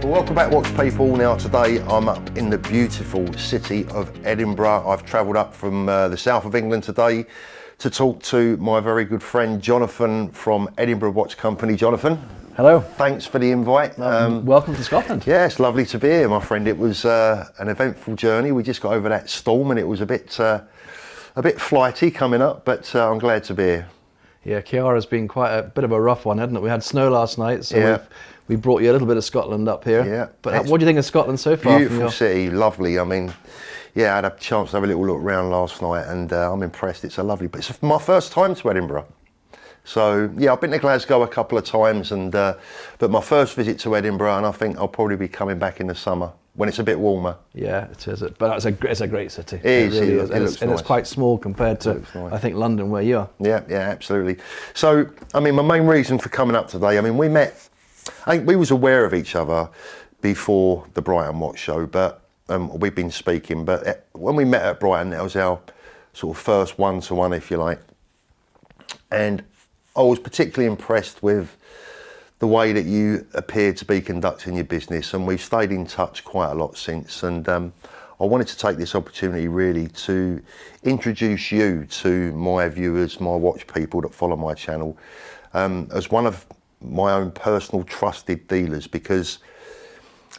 Well, welcome back, watch people. Now today I'm up in the beautiful city of Edinburgh. I've travelled up from the south of England today to talk to my very good friend Jonathan from Edinburgh Watch Company. Jonathan. Hello. Thands for the invite. Welcome to Scotland. Yeah, it's lovely to be here, my friend. It was an eventful journey. We just got over that storm and it was a bit flighty coming up, but I'm glad to be here. Yeah, Ciara's been quite a bit of a rough one, hasn't it? We had snow last night, so we brought you a little bit of Scotland up here. Yeah. But what do you think of Scotland so far? Beautiful city, lovely. I mean, yeah, I had a chance to have a little look around last night and I'm impressed. It's a lovely place. It's my first time to Edinburgh. So, yeah, I've been to Glasgow a couple of times, but my first visit to Edinburgh, and I think I'll probably be coming back in the summer when it's a bit warmer. Yeah, it is. But it's a great city. It is. Really is. It looks and nice. It's quite small compared to, I think, London, where you are. Yeah, absolutely. So, I mean, my main reason for coming up today, I mean, I think we was aware of each other before the Brighton Watch Show, but we've been speaking. But when we met at Brighton, that was our sort of first one-to-one, if you like. And I was particularly impressed with the way that you appeared to be conducting your business, and we've stayed in touch quite a lot since. And I wanted to take this opportunity really to introduce you to my viewers, my watch people that follow my channel, as one of my own personal trusted dealers, because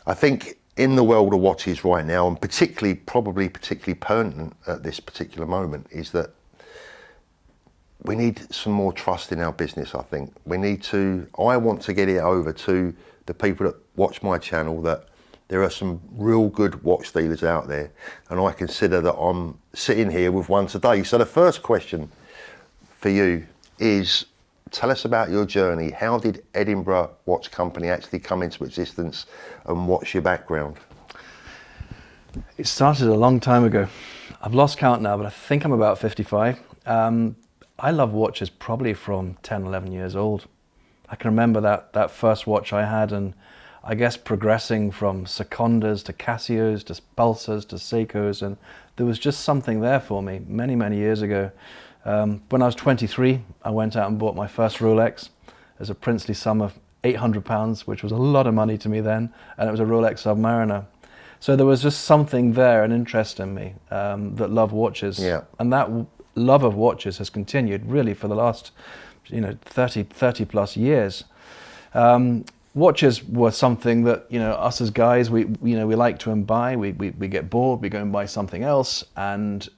I think in the world of watches right now, and probably particularly pertinent at this particular moment, is that we need some more trust in our business. I think I want to get it over to the people that watch my channel that there are some real good watch dealers out there, and I consider that I'm sitting here with one today. So the first question for you is, tell us about your journey. How did Edinburgh Watch Company actually come into existence, and what's your background? It started a long time ago. I've lost count now, but I think I'm about 55. I love watches probably from 10, 11 years old. I can remember that first watch I had, and I guess progressing from Secondas to Casios to Pulsars to Seikos, and there was just something there for me many, many years ago. When I was 23, I went out and bought my first Rolex as a princely sum of £800, which was a lot of money to me then, and it was a Rolex Submariner. So there was just something there, an interest in me that loved watches. Yeah. And that love of watches has continued really for the last 30 plus years. Watches were something that us as guys we like to buy. We get bored, we go and buy something else, and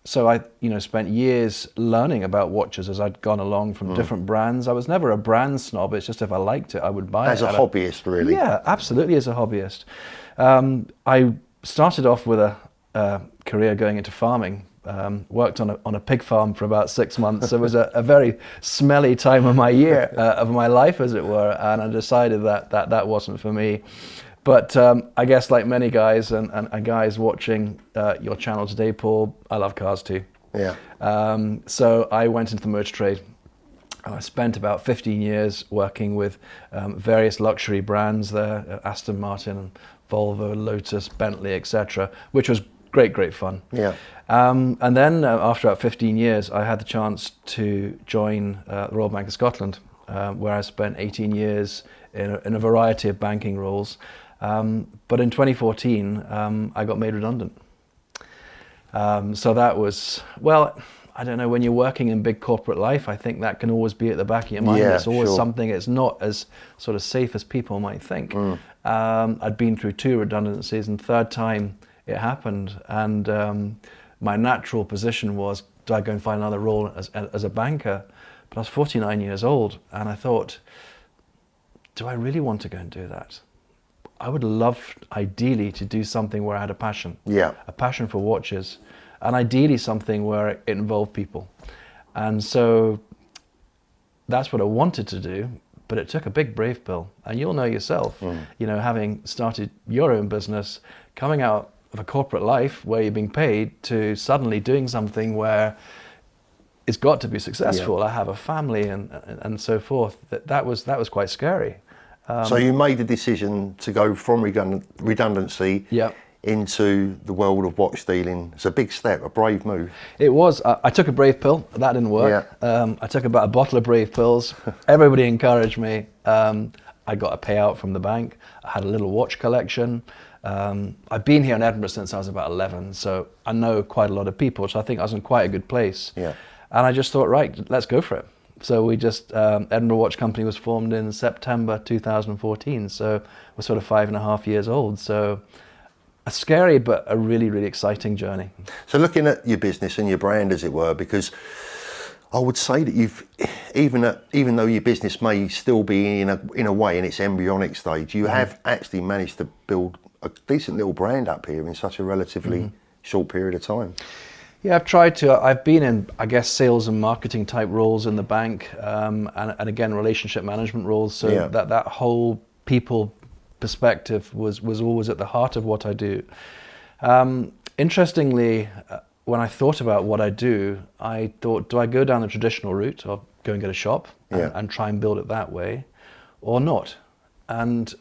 so I spent years learning about watches as I'd gone along from different brands. I was never a brand snob. It's just if I liked it, I would buy it. As a hobbyist, really? Yeah, absolutely, as a hobbyist. I started off with a career going into farming. Worked on a pig farm for about 6 months. It was a very smelly time of my year, of my life, as it were, and I decided that wasn't for me. But I guess like many guys and guys watching your channel today, Paul, I love cars too. Yeah. So I went into the motor trade. I spent about 15 years working with various luxury brands there, Aston Martin, Volvo, Lotus, Bentley, etc., which was great fun. Yeah. And then after about 15 years, I had the chance to join the Royal Bank of Scotland, where I spent 18 years in a variety of banking roles. But in 2014, I got made redundant. So that was, well, I don't know, when you're working in big corporate life, I think that can always be at the back of your mind. Yeah, it's always something, it's not as sort of safe as people might think. I'd been through 2 redundancies, and third time it happened, and my natural position was, do I go and find another role as a banker? But I was 49 years old, and I thought, do I really want to go and do that? I would love, ideally, to do something where I had a passion. Yeah. A passion for watches, and ideally something where it involved people. And so that's what I wanted to do, but it took a big brave pill. And you'll know yourself, having started your own business, coming out of a corporate life where you're being paid, to suddenly doing something where it's got to be successful. Yeah. I have a family and so forth. That was quite scary. So you made the decision to go from redundancy into the world of watch dealing. It's a big step, a brave move. It was. I took a brave pill. That didn't work. Yeah. I took about a bottle of brave pills. Everybody encouraged me. I got a payout from the bank. I had a little watch collection. I've been here in Edinburgh since I was about 11, so I know quite a lot of people, so I think I was in quite a good place. Yeah. And I just thought, right, let's go for it. So we just, Edinburgh Watch Company was formed in September 2014, so we're sort of 5.5 years old. So a scary but a really, really exciting journey. So looking at your business and your brand, as it were, because I would say that you've, even though your business may still be in a way in its embryonic stage, you have actually managed to build a decent little brand up here in such a relatively short period of time. Yeah, I've tried to. I've been in, I guess, sales and marketing type roles in the bank, and again, relationship management roles. So that whole people perspective was always at the heart of what I do. Interestingly, when I thought about what I do, I thought, do I go down the traditional route of go and get a shop and try and build it that way, or not? And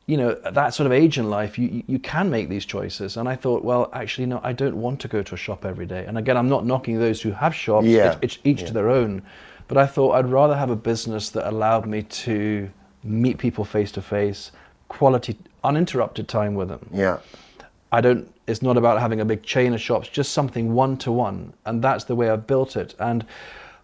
you know, at that sort of age in life, you can make these choices. And I thought, well, actually, no, I don't want to go to a shop every day. And again, I'm not knocking those who have shops, it's each to their own. But I thought I'd rather have a business that allowed me to meet people face to face, quality, uninterrupted time with them. Yeah. It's not about having a big chain of shops, just something one-to-one. And that's the way I've built it. And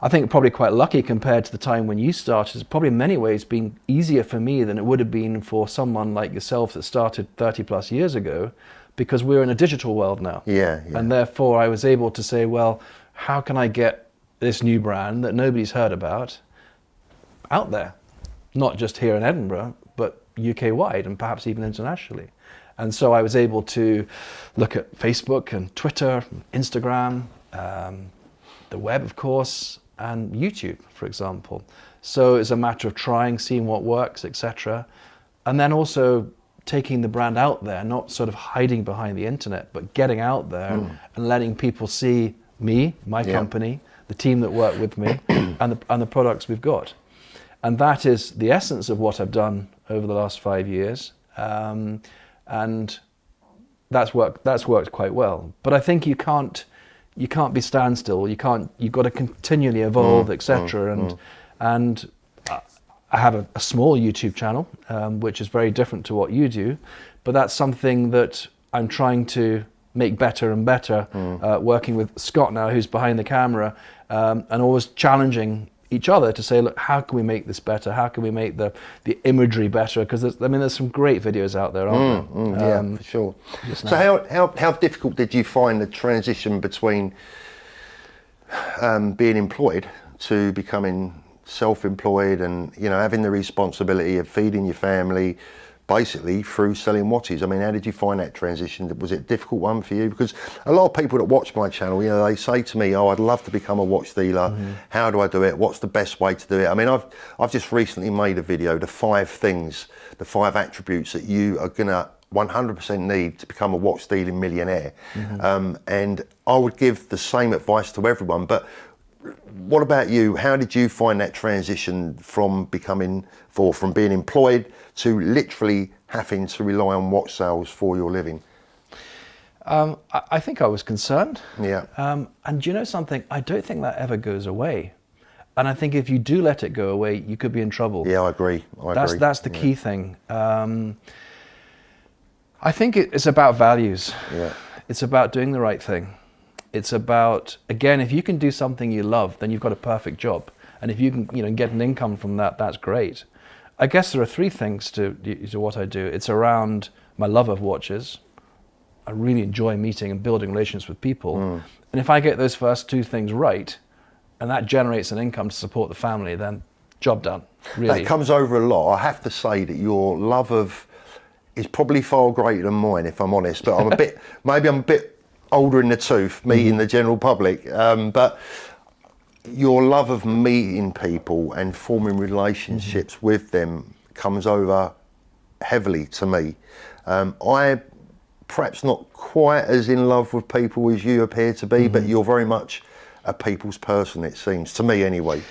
I think probably quite lucky compared to the time when you started. It's probably in many ways been easier for me than it would have been for someone like yourself that started 30 plus years ago, because we're in a digital world now. Yeah. And therefore I was able to say, well, how can I get this new brand that nobody's heard about out there? Not just here in Edinburgh, but UK wide and perhaps even internationally. And so I was able to look at Facebook and Twitter, Instagram, the web, of course, and YouTube, for example. So it's a matter of trying, seeing what works, etc. And then also taking the brand out there, not sort of hiding behind the internet, but getting out there and letting people see me, my company, the team that work with me, and the products we've got. And that is the essence of what I've done over the last 5 years. And that's worked quite well. But I think you can't be standstill. You've got to continually evolve, etc. And I have a small YouTube channel, which is very different to what you do, but that's something that I'm trying to make better and better, working with Scott now, who's behind the camera, and always challenging each other to say, look, how can we make this better? How can we make the imagery better? Because there's some great videos out there, aren't there? Yeah, for sure. So how difficult did you find the transition between being employed to becoming self-employed and, you know, having the responsibility of feeding your family basically through selling watches? I mean, how did you find that transition? Was it a difficult one for you? Because a lot of people that watch my channel, you know, they say to me, oh, I'd love to become a watch dealer. How do I do it? What's the best way to do it? I mean, I've just recently made a video, the 5 things, the 5 attributes that you are gonna 100% need to become a watch dealing millionaire. And I would give the same advice to everyone, but what about you? How did you find that transition from being employed to literally having to rely on watch sales for your living? I think I was concerned. Yeah. And do you know something? I don't think that ever goes away. And I think if you do let it go away, you could be in trouble. Yeah, I agree. That's the key thing. I think it's about values. Yeah. It's about doing the right thing. It's about, again, if you can do something you love, then you've got a perfect job. And if you can, you know, get an income from that, that's great. I guess there are 3 things to what I do. It's around my love of watches. I really enjoy meeting and building relations with people. And if I get those first 2 things right, and that generates an income to support the family, then job done, really. That comes over a lot. I have to say that your love of is probably far greater than mine, if I'm honest, but maybe I'm a bit older in the tooth, meeting the general public, but your love of meeting people and forming relationships with them comes over heavily to me. I perhaps not quite as in love with people as you appear to be, but you're very much a people's person, it seems, to me anyway.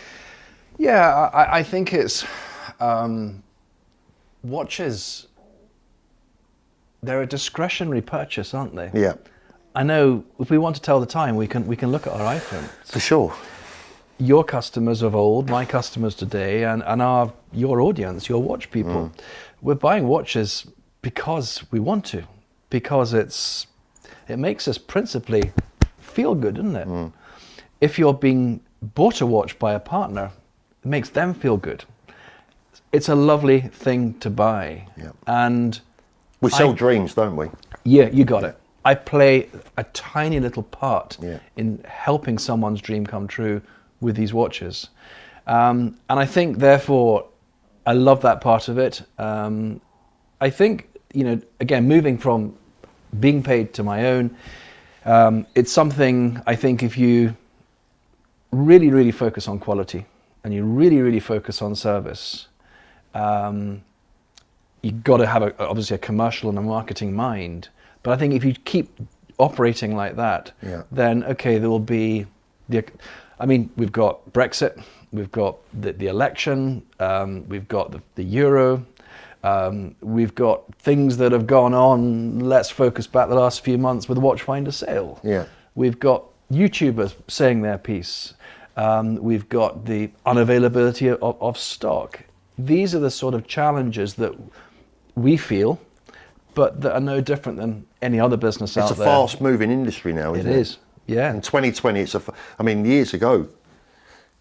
Yeah, I think it's watches, they're a discretionary purchase, aren't they? Yeah. I know if we want to tell the time, we can look at our iPhone. For sure. your customers of old, my customers today, and your audience, your watch people. We're buying watches because we want to, because it makes us principally feel good, doesn't it? If you're being bought a watch by a partner, it makes them feel good. It's a lovely thing to buy. Yeah. And we sell dreams, don't we? Yeah, you got it. I play a tiny little part Yeah. in helping someone's dream come true with these watches. And I think, therefore, I love that part of it. I think, again, moving from being paid to my own, it's something, I think, if you really, really focus on quality and you really, really focus on service, you've got to have obviously a commercial and a marketing mind. But I think if you keep operating like that, then okay, there will be we've got Brexit, we've got the election, we've got the euro, we've got things that have gone on. Let's focus back the last few months with the Watchfinder sale. Yeah. We've got YouTubers saying their piece. We've got the unavailability of stock. These are the sort of challenges that we feel, but that are no different than any other business out there. It's a fast-moving industry now, isn't it? It is, yeah. In 2020, years ago,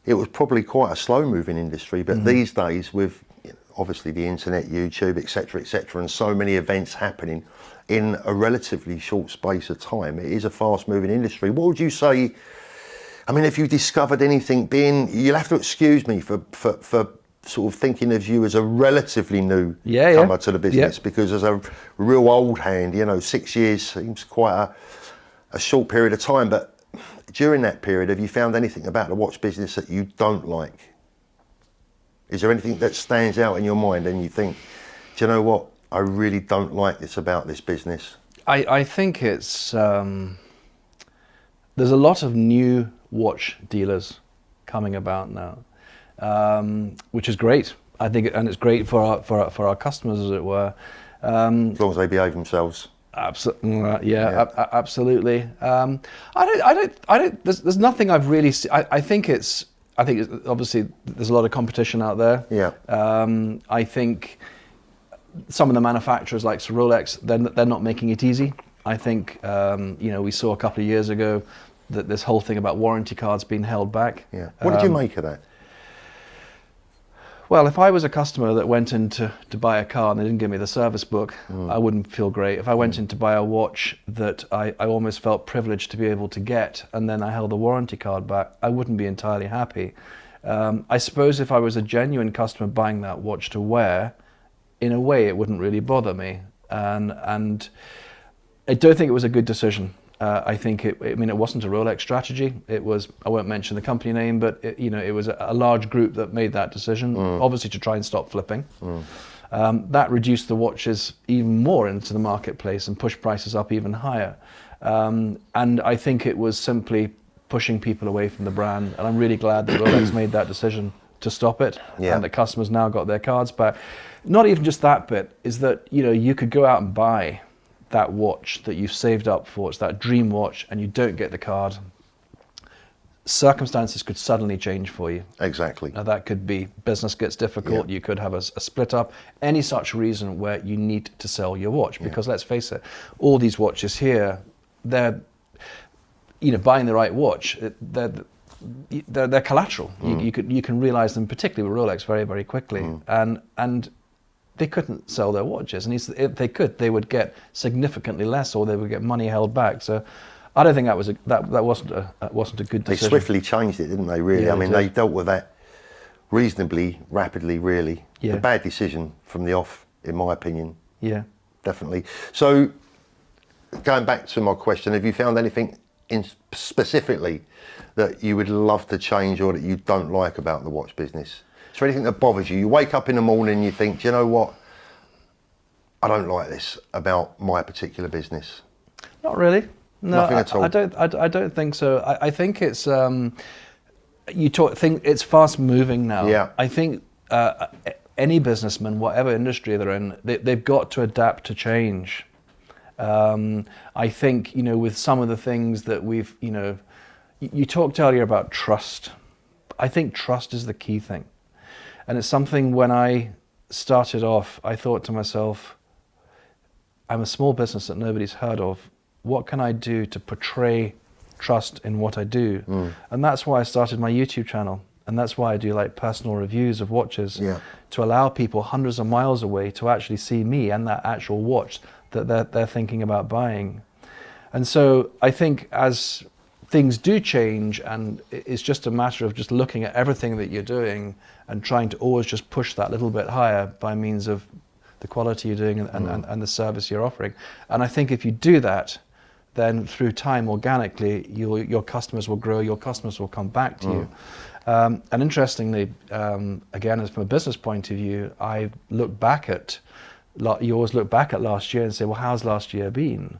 it was probably quite a slow-moving industry, but these days, with obviously the internet, YouTube, etc., and so many events happening in a relatively short space of time, it is a fast-moving industry. What would you say? I mean, if you discovered anything, you'll have to excuse me for sort of thinking of you as a relatively new comer to the business, because as a real old hand, 6 years seems quite a short period of time. But during that period, have you found anything about the watch business that you don't like? Is there anything that stands out in your mind and you think, do you know what, I really don't like this about this business? I think it's there's a lot of new watch dealers coming about now. Which is great, I think, and it's great for our customers, as it were. As long as they behave themselves. Absolutely, absolutely. I don't. There's nothing I've really seen. I think it's obviously there's a lot of competition out there. Yeah. I think some of the manufacturers, like Rolex, they're not making it easy. I think we saw a couple of years ago that this whole thing about warranty cards being held back. Yeah. What did you make of that? Well, if I was a customer that went in to buy a car and they didn't give me the service book, I wouldn't feel great. If I went in to buy a watch that I almost felt privileged to be able to get, and then I held the warranty card back, I wouldn't be entirely happy. I suppose if I was a genuine customer buying that watch to wear, in a way it wouldn't really bother me. And I don't think it was a good decision. I think it wasn't a Rolex strategy. It was, I won't mention the company name, but it was a large group that made that decision, obviously to try and stop flipping. That reduced the watches even more into the marketplace and pushed prices up even higher. And I think it was simply pushing people away from the brand. And I'm really glad that Rolex made that decision to stop it, and that customers now got their cards back. Not even just that bit, is that you could go out and buy that watch that you've saved up for, it's that dream watch, and you don't get the card. Circumstances could suddenly change for you. Exactly. Now that could be business gets difficult, you could have a split up, any such reason where you need to sell your watch. Because let's face it, all these watches here, they're, buying the right watch, they're collateral. You can realize them, particularly with Rolex, very, very quickly. And they couldn't sell their watches, and if they could, they would get significantly less, or they would get money held back. So, I don't think that wasn't a good decision. They swiftly changed it, didn't they? Really, Yeah, they dealt with that reasonably rapidly. Really, Yeah. a bad decision from the off, in my opinion. Yeah, Definitely. So, going back to my question, have you found anything specifically that you would love to change or that you don't like about the watch business? Is there anything that bothers you? You wake up in the morning and you think, do you know what? I don't like this about my particular business. Not really. No, Nothing at all. I don't think so. I think it's it's fast moving now. Yeah. I think any businessman, whatever industry they're in, they've got to adapt to change. I think with some of the things that we've you talked earlier about trust. I think trust is the key thing. And it's something when I started off, I thought to myself, I'm a small business that nobody's heard of. What can I do to portray trust in what I do? And that's why I started my YouTube channel. And that's why I do like personal reviews of watches, to allow people hundreds of miles away to actually see me and that actual watch that they're thinking about buying. And so I think as things do change, and it's just a matter of just looking at everything that you're doing and trying to always just push that little bit higher by means of the quality you're doing and the service you're offering. And I think if you do that, then through time, organically, your customers will grow, your customers will come back to you. And interestingly, again, as from a business point of view, I look back at, you always look back at last year and say, well, how's last year been?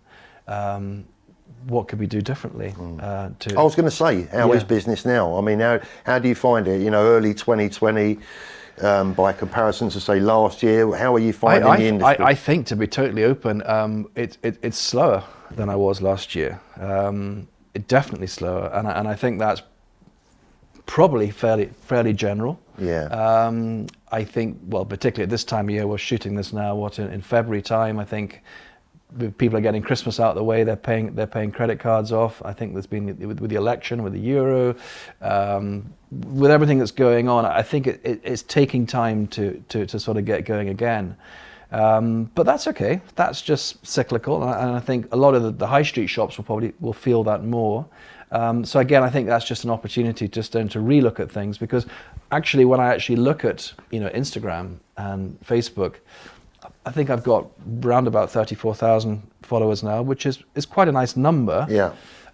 What could we do differently? I was going to say, how is business now? I mean, how do you find it? You know, early 2020, by comparison to say last year, how are you finding the industry? I think, to be totally open, it's slower than I was last year. Definitely slower, and I think that's probably fairly general. I think, well, particularly at this time of year, we're shooting this now, in February time, I think people are getting Christmas out of the way, they're paying credit cards off. I think there's been, with the election, with the euro, with everything that's going on, I think it's taking time to sort of get going again. But that's okay, that's just cyclical, and I think a lot of the high street shops will feel that more. So again, I think that's just an opportunity just then to relook at things, because actually when I actually look at, you know, Instagram and Facebook, I think I've got around about 34,000 followers now, which is quite a nice number.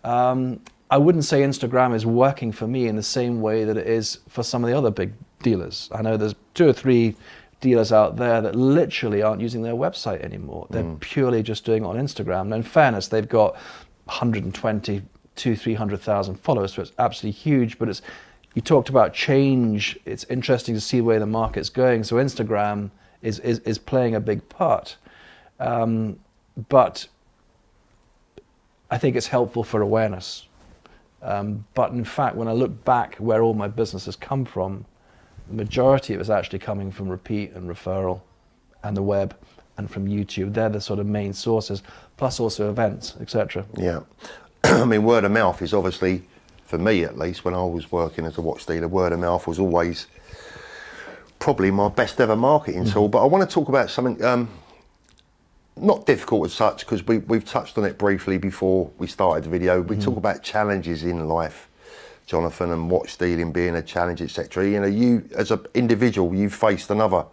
I wouldn't say Instagram is working for me in the same way that it is for some of the other big dealers. I know there's 2 or 3 dealers out there that literally aren't using their website anymore. They're purely just doing it on Instagram. And in fairness, they've got 120, 200,000-300,000 followers, so it's absolutely huge. But you talked about change. It's interesting to see where the market's going. So Instagram is playing a big part. But I think it's helpful for awareness. But in fact, when I look back where all my business has come from, the majority of it is actually coming from repeat and referral and the web and from YouTube. They're the sort of main sources, plus also events, etc. Yeah. I mean, word of mouth is obviously, for me at least, when I was working as a watch dealer, word of mouth was always probably my best ever marketing tool. But I want to talk about something not difficult as such, because we've touched on it briefly before we started the video. We talk about challenges in life, Jonathan, and watch dealing being a challenge, etc. You know, you as an individual, you've faced another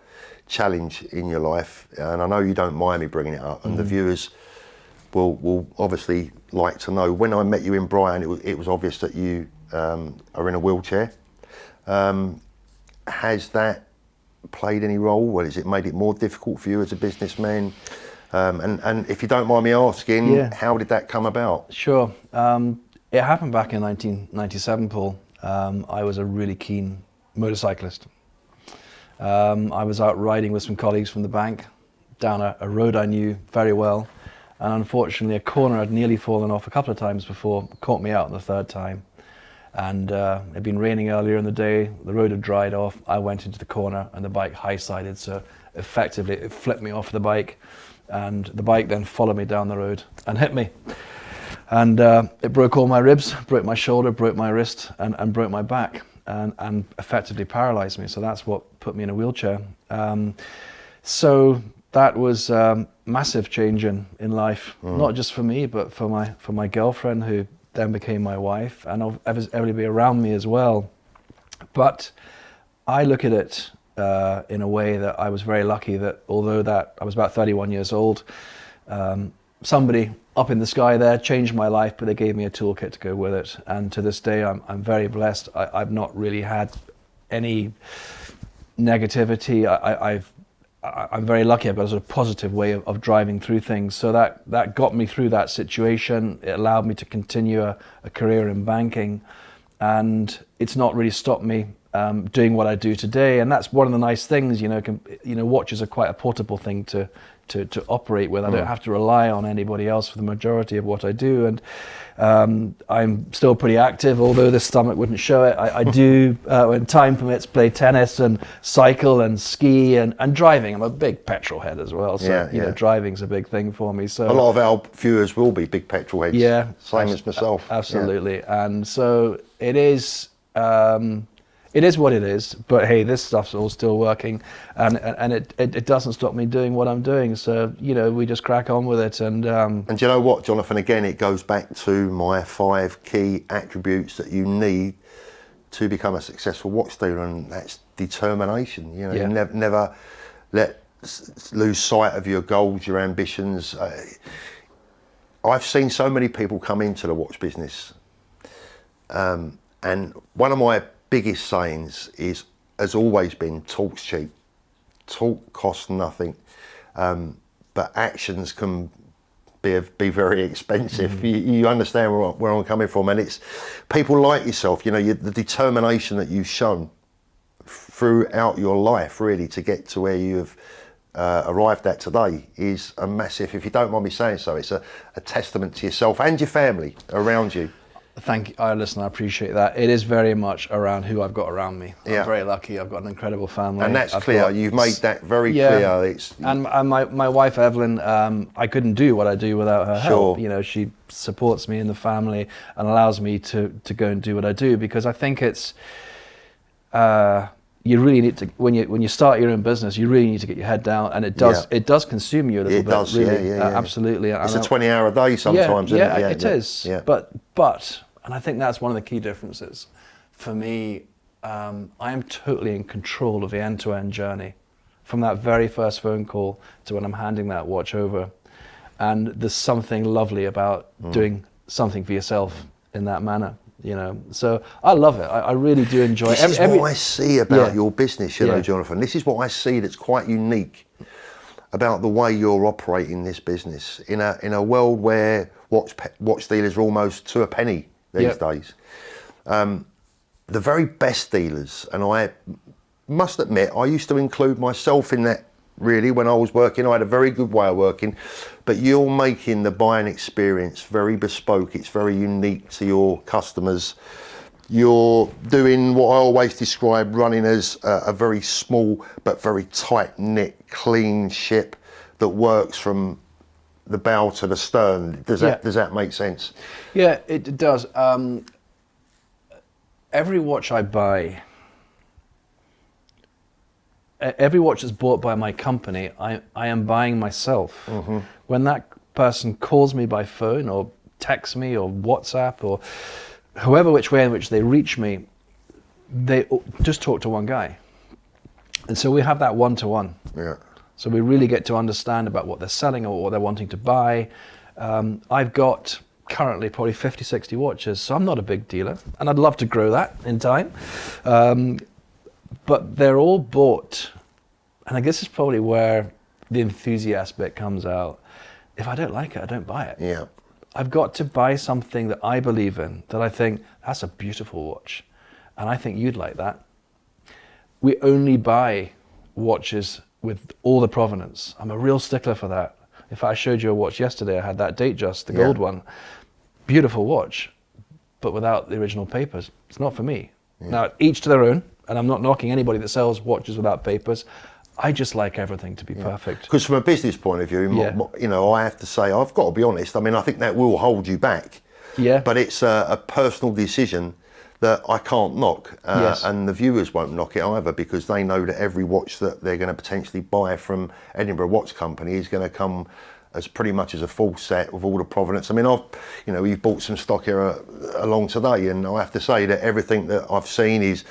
challenge in your life, and I know you don't mind me bringing it up, and the viewers will obviously like to know. When I met you in Brighton, it was obvious that you are in a wheelchair. Has that played any role? Well, has it made it more difficult for you as a businessman? And if you don't mind me asking, how did that come about? Sure. It happened back in 1997, Paul. I was a really keen motorcyclist. I was out riding with some colleagues from the bank down a road I knew very well. And unfortunately, a corner I'd nearly fallen off a couple of times before caught me out the 3rd time. And it had been raining earlier in the day, the road had dried off, I went into the corner and the bike high-sided, so effectively it flipped me off the bike, and the bike then followed me down the road and hit me. And it broke all my ribs, broke my shoulder, broke my wrist, and broke my back, and effectively paralyzed me. So that's what put me in a wheelchair. So that was a massive change in life, not just for me, but for my girlfriend, who then became my wife, and everybody around me as well. But I look at it in a way that I was very lucky that, although that I was about 31 years old, somebody up in the sky there changed my life, but they gave me a toolkit to go with it. And to this day, I'm very blessed. I've not really had any negativity. I'm very lucky. I've got a sort of positive way of driving through things. So that got me through that situation. It allowed me to continue a career in banking, and it's not really stopped me doing what I do today. And that's one of the nice things, watches are quite a portable thing to operate with. I don't have to rely on anybody else for the majority of what I do. And I'm still pretty active, although this stomach wouldn't show it. I do, when time permits, play tennis and cycle and ski and driving. I'm a big petrol head as well, so driving's a big thing for me. So a lot of our viewers will be big petrol heads. Yeah, same as myself. Absolutely, and so it is. It is what it is, but hey, this stuff's all still working, and it doesn't stop me doing what I'm doing. So we just crack on with it. And you know what, Jonathan? Again, it goes back to my 5 key attributes that you need to become a successful watch dealer, and that's determination. You never lose sight of your goals, your ambitions. I've seen so many people come into the watch business, and one of my biggest sayings has always been, talk's cheap. Talk costs nothing, but actions can be very expensive. You understand where I'm coming from, and it's people like yourself, the determination that you've shown throughout your life really to get to where you've arrived at today is a massive, if you don't mind me saying so, it's a testament to yourself and your family around you. Thank you. Listen, I appreciate that. It is very much around who I've got around me. I'm very lucky. I've got an incredible family. And that's clear. You've made that very clear. And my wife, Evelyn, I couldn't do what I do without her help. She supports me in the family and allows me to go and do what I do, because I think it's... you really need to, when you start your own business, you really need to get your head down, and it does consume you a little bit. It does, really, absolutely. It's a 20-hour day sometimes, isn't it? It is. Yeah. But, and I think that's one of the key differences for me. I am totally in control of the end-to-end journey, from that very first phone call to when I'm handing that watch over. And there's something lovely about doing something for yourself in that manner. So I love it. I really do enjoy it. This is what I see about your business, Jonathan. This is what I see that's quite unique about the way you're operating this business in a world where watch dealers are almost to a penny these days. The very best dealers, and I must admit, I used to include myself in that. Really, when I was working, I had a very good way of working, but you're making the buying experience very bespoke. It's very unique to your customers. You're doing what I always describe running as a very small but very tight-knit, clean ship that works from the bow to the stern. Does that make sense? Yeah, it does. Every watch I buy, every watch that's bought by my company, I am buying myself. When that person calls me by phone or texts me or WhatsApp or however which way in which they reach me, they just talk to one guy. And so we have that one-to-one. Yeah. So we really get to understand about what they're selling or what they're wanting to buy. I've got currently probably 50, 60 watches, so I'm not a big dealer, and I'd love to grow that in time. But they're all bought, and I guess this is probably where the enthusiast bit comes out. If I don't like it, I don't buy it. Yeah. I've got to buy something that I believe in, that I think, that's a beautiful watch, and I think you'd like that. We only buy watches with all the provenance. I'm a real stickler for that. In fact, I showed you a watch yesterday. I had that Datejust, the gold one. Beautiful watch, but without the original papers. It's not for me. Now, each to their own. And I'm not knocking anybody that sells watches without papers. I just like everything to be perfect. Because from a business point of view, I have to say, I've got to be honest, I think that will hold you back. Yeah. But it's a personal decision that I can't knock. And the viewers won't knock it either, because they know that every watch that they're going to potentially buy from Edinburgh Watch Company is going to come as pretty much as a full set with all the provenance. We've bought some stock here along today, and I have to say that everything that I've seen is,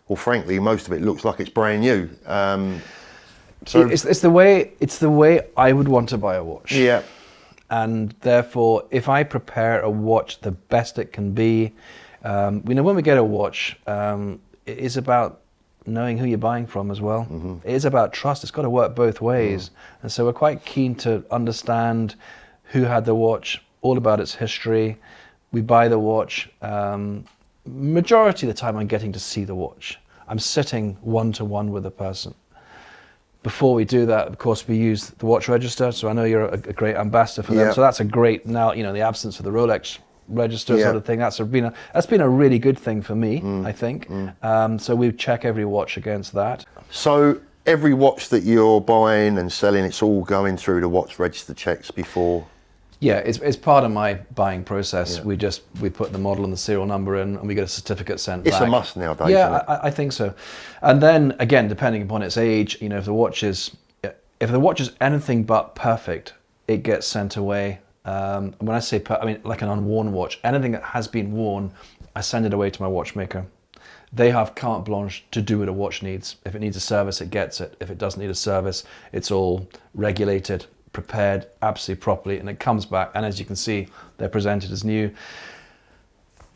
well, frankly, most of it looks like it's brand new. So it's the way I would want to buy a watch. Yeah. And therefore, if I prepare a watch the best it can be, when we get a watch, it is about knowing who you're buying from as well. It is about trust. It's got to work both ways. And so we're quite keen to understand who had the watch, all about its history. We buy the watch. Majority of the time I'm getting to see the watch. I'm sitting one-to-one with a person. Before we do that, of course, we use the watch register. So I know you're a great ambassador for them. So that's a great, now, you know, the absence of the Rolex register sort of thing, that's been a really good thing for me, I think. So we check every watch against that. So every watch that you're buying and selling, it's all going through the watch register checks before? Yeah, it's part of my buying process. We put the model and the serial number in, and we get a certificate sent back. It's a must nowadays. Yeah, isn't it? I think so. And then again, depending upon its age, you know, if the watch is anything but perfect, it gets sent away. When I say I mean like an unworn watch, anything that has been worn, I send it away to my watchmaker. They have carte blanche to do what a watch needs. If it needs a service, it gets it. If it doesn't need a service, it's all regulated, prepared absolutely properly, and it comes back, and as you can see, they're presented as new.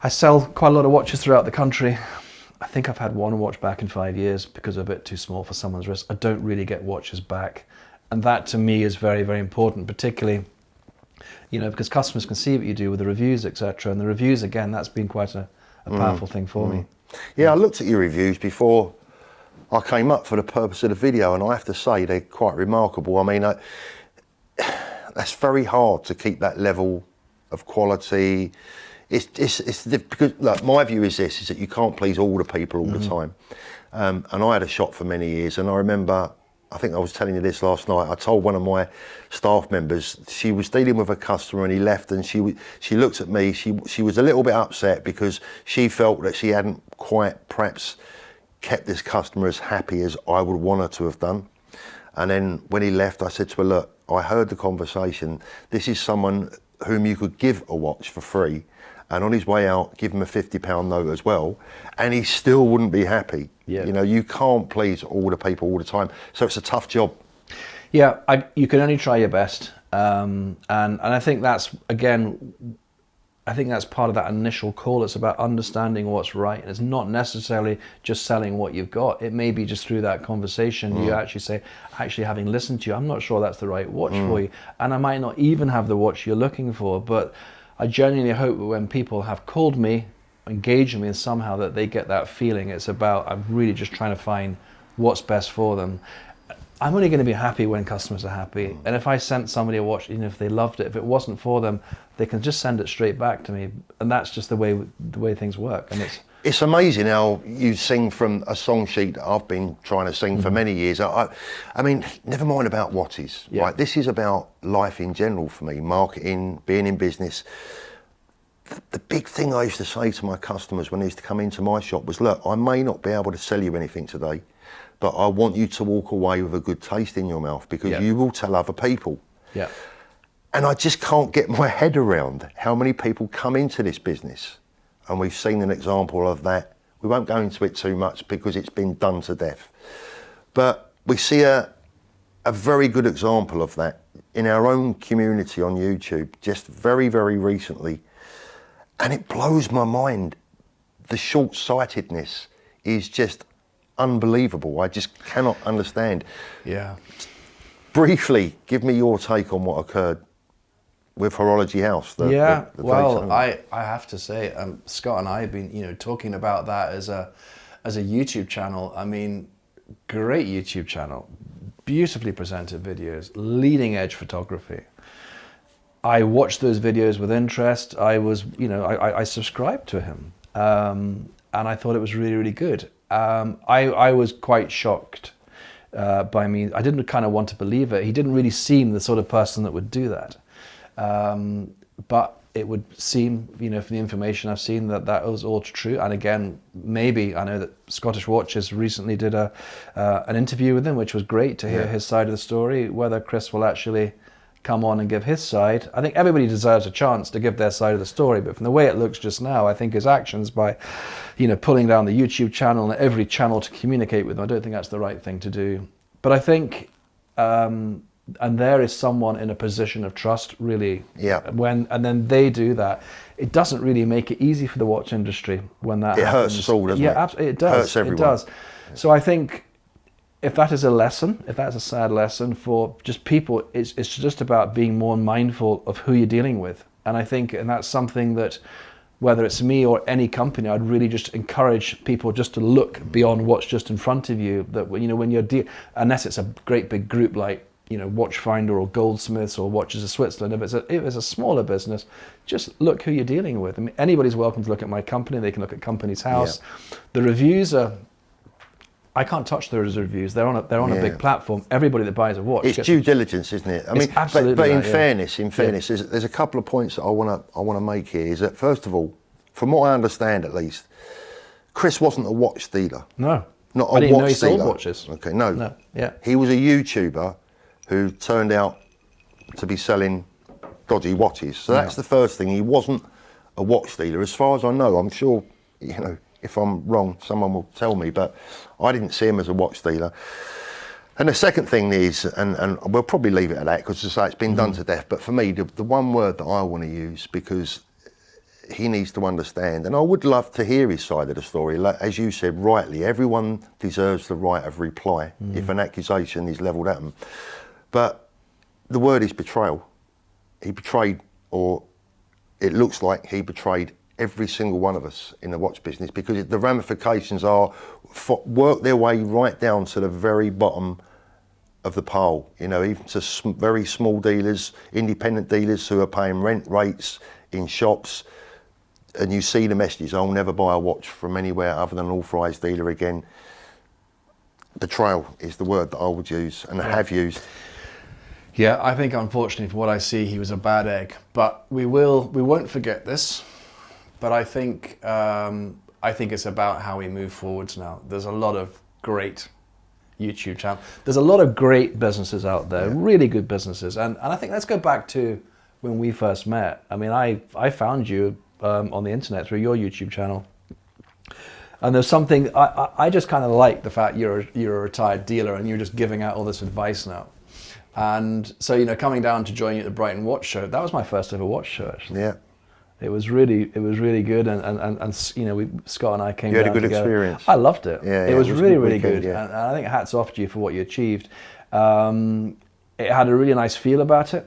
I sell quite a lot of watches throughout the country. I think I've had one watch back in 5 years because they're a bit too small for someone's wrist. I don't really get watches back, and that to me is very, very important, particularly, you know, because customers can see what you do with the reviews, etc. And the reviews, again, that's been quite a powerful thing for me. Yeah, I looked at your reviews before I came up for the purpose of the video, and I have to say they're quite remarkable. I mean, that's very hard to keep that level of quality. It's because look, my view is this: is that you can't please all the people all the time. And I had a shop for many years, and I remember, I think I was telling you this last night, I told one of my staff members, she was dealing with a customer and he left, and she looked at me, she was a little bit upset because she felt that she hadn't quite perhaps kept this customer as happy as I would want her to have done. And then when he left, I said to her, look, I heard the conversation. This is someone whom you could give a watch for free, and on his way out, give him a £50 note as well, and he still wouldn't be happy. Yeah. You know, you can't please all the people all the time, so it's a tough job. Yeah, you can only try your best, and I think that's, again, I think that's part of that initial call. It's about understanding what's right, and it's not necessarily just selling what you've got. It may be just through that conversation you actually say, actually, having listened to you, I'm not sure that's the right watch for you, and I might not even have the watch you're looking for, but I genuinely hope that when people have called me, engaged me, and somehow that they get that feeling. It's about, I'm really just trying to find what's best for them. I'm only going to be happy when customers are happy. And if I sent somebody a watch, even if they loved it, if it wasn't for them, they can just send it straight back to me. And that's just the way things work. And it's amazing how you sing from a song sheet that I've been trying to sing for many years. I mean, never mind about watches, right? This is about life in general for me, marketing, being in business. The big thing I used to say to my customers when they used to come into my shop was, look, I may not be able to sell you anything today, but I want you to walk away with a good taste in your mouth, because you will tell other people. Yeah. And I just can't get my head around how many people come into this business. And we've seen an example of that. We won't go into it too much because it's been done to death. But we see a very good example of that in our own community on YouTube, just very, very recently. And it blows my mind. The short-sightedness is just unbelievable. I just cannot understand. Yeah. Briefly, give me your take on what occurred with Horology House. Well, I have to say, Scott and I have been, talking about that as a YouTube channel. I mean, great YouTube channel, beautifully presented videos, leading edge photography. I watched those videos with interest. I was, I subscribed to him, and I thought it was really, really good. I was quite shocked by me. I didn't kind of want to believe it. He didn't really seem the sort of person that would do that. But it would seem, from the information I've seen, that was all true. And again, maybe, I know that Scottish Watches recently did an interview with him, which was great to hear his side of the story. Whether Chris will actually come on and give his side, I think everybody deserves a chance to give their side of the story, but from the way it looks just now, I think his actions by, pulling down the YouTube channel and every channel to communicate with them, I don't think that's the right thing to do. But I think, and there is someone in a position of trust, really. Yeah. And then they do that. It doesn't really make it easy for the watch industry when that happens. It hurts us all, doesn't it? Yeah, absolutely, it does. It hurts everyone. It does. So I think, if that is a lesson, if that's a sad lesson for just people, it's just about being more mindful of who you're dealing with. And I think, and that's something that whether it's me or any company, I'd really just encourage people just to look beyond what's just in front of you. That, you know, when you're unless it's a great big group like, you know, Watchfinder or Goldsmiths or Watches of Switzerland, if it's a smaller business, just look who you're dealing with. I mean, anybody's welcome to look at my company. They can look at Company's House. Yeah. The reviews are, I can't touch those reviews. They're on a big platform. Everybody that buys a watch, it's due diligence, isn't it? I mean, absolutely but in fairness, there's a couple of points that I want to make here. Is that, first of all, from what I understand at least, Chris wasn't a watch dealer. No, not a I didn't know watch he sold dealer. Watches. Okay, no, yeah, he was a YouTuber who turned out to be selling dodgy watches. So that's the first thing. He wasn't a watch dealer, as far as I know. I'm sure, you know, if I'm wrong, someone will tell me, but I didn't see him as a watch dealer. And the second thing is, and we'll probably leave it at that, because as I say, it's been done to death, but for me, the one word that I want to use, because he needs to understand, and I would love to hear his side of the story. Like, as you said rightly, everyone deserves the right of reply if an accusation is levelled at them. But the word is betrayal. He betrayed, or it looks like he betrayed, every single one of us in the watch business, because the ramifications work their way right down to the very bottom of the pole. You know, even to very small dealers, independent dealers who are paying rent rates in shops, and you see the messages, I'll never buy a watch from anywhere other than an authorised dealer again. Betrayal is the word that I would use and have used. Yeah, I think unfortunately from what I see, he was a bad egg, but we won't forget this. But I think it's about how we move forwards now. There's a lot of great YouTube channels. There's a lot of great businesses out there, really good businesses. And I think let's go back to when we first met. I mean, I found you on the internet through your YouTube channel. And there's something, I just kind of like the fact you're a retired dealer and you're just giving out all this advice now. And so, you know, coming down to join you at the Brighton Watch Show, that was my first ever watch show, actually. Yeah. It was really good, and you know, Scott and I came. You had a good together. experience. I loved it. Yeah, it was really weekend, good, yeah. and I think hats off to you for what you achieved. It had a really nice feel about it,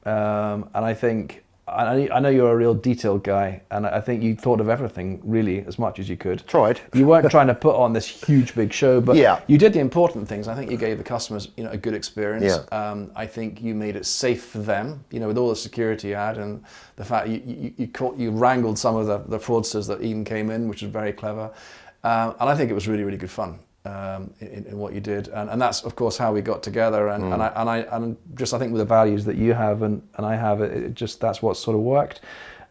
and I think I know you're a real detailed guy, and I think you thought of everything really as much as you could. Tried. You weren't trying to put on this huge big show, but yeah. You did the important things. I think you gave the customers, you know, a good experience. Yeah. I think you made it safe for them, you know, with all the security you had, and the fact you wrangled some of the fraudsters that even came in, which was very clever. And I think it was really good fun in what you did, and that's of course how we got together. And I just I think with the values that you have and I have, it just that's what sort of worked.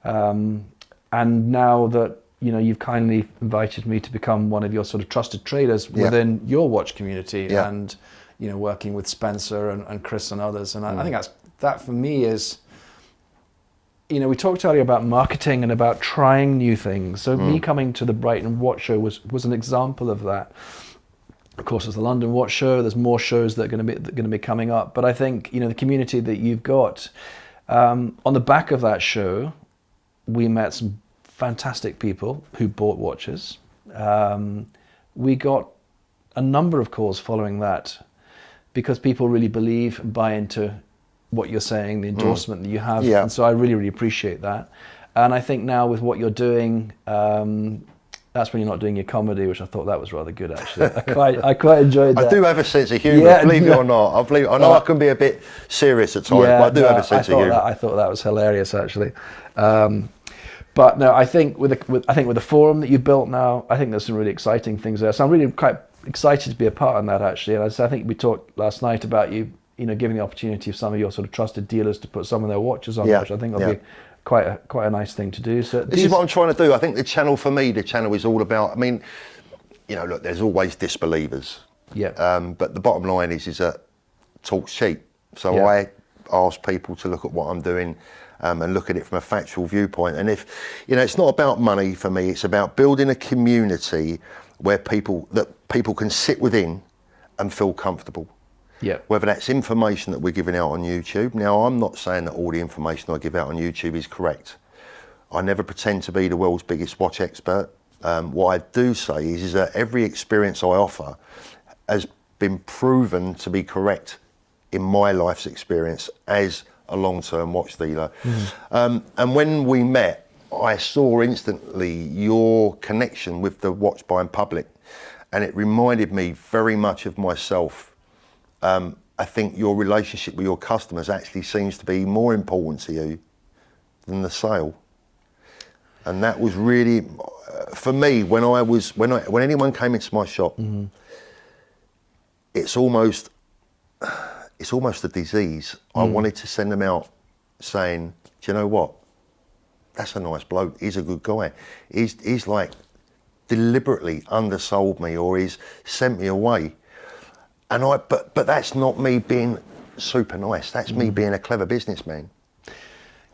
And now that, you know, you've kindly invited me to become one of your sort of trusted traders within your watch community, and, you know, working with Spencer and Chris and others, and I think that for me is, you know, we talked earlier about marketing and about trying new things. So me coming to the Brighton Watch Show was an example of that. Of course, there's the London Watch Show. There's more shows that are going to be coming up. But I think, you know, the community that you've got on the back of that show, we met some fantastic people who bought watches. We got a number of calls following that because people really believe and buy into what you're saying, the endorsement that you have. And so I really appreciate that. And I think now with what you're doing, that's when you're not doing your comedy, which I thought that was rather good, actually. I quite enjoyed that. I do have a sense of humour, believe it or not. I know I can be a bit serious at times, but I do have a sense of humour. I thought that was hilarious, actually. But no, I think with the forum that you built now, I think there's some really exciting things there. So I'm really quite excited to be a part of that, actually. And I think we talked last night about you know, giving the opportunity of some of your sort of trusted dealers to put some of their watches on, which I think will be quite a nice thing to do. So this is what I'm trying to do. I think the channel is all about, I mean, you know, look, there's always disbelievers. But the bottom line is that talk's cheap. So I ask people to look at what I'm doing and look at it from a factual viewpoint. And if, you know, it's not about money for me, it's about building a community where people can sit within and feel comfortable. Whether that's information that we're giving out on YouTube. Now, I'm not saying that all the information I give out on YouTube is correct. I never pretend to be the world's biggest watch expert. What I do say is that every experience I offer has been proven to be correct in my life's experience as a long-term watch dealer. And when we met, I saw instantly your connection with the watch buying public, and it reminded me very much of myself. I think your relationship with your customers actually seems to be more important to you than the sale. And that was really, for me, when anyone came into my shop, it's almost a disease. I wanted to send them out saying, do you know what? That's a nice bloke. He's a good guy. He's like deliberately undersold me, or he's sent me away. And but that's not me being super nice. That's me being a clever businessman. Yeah.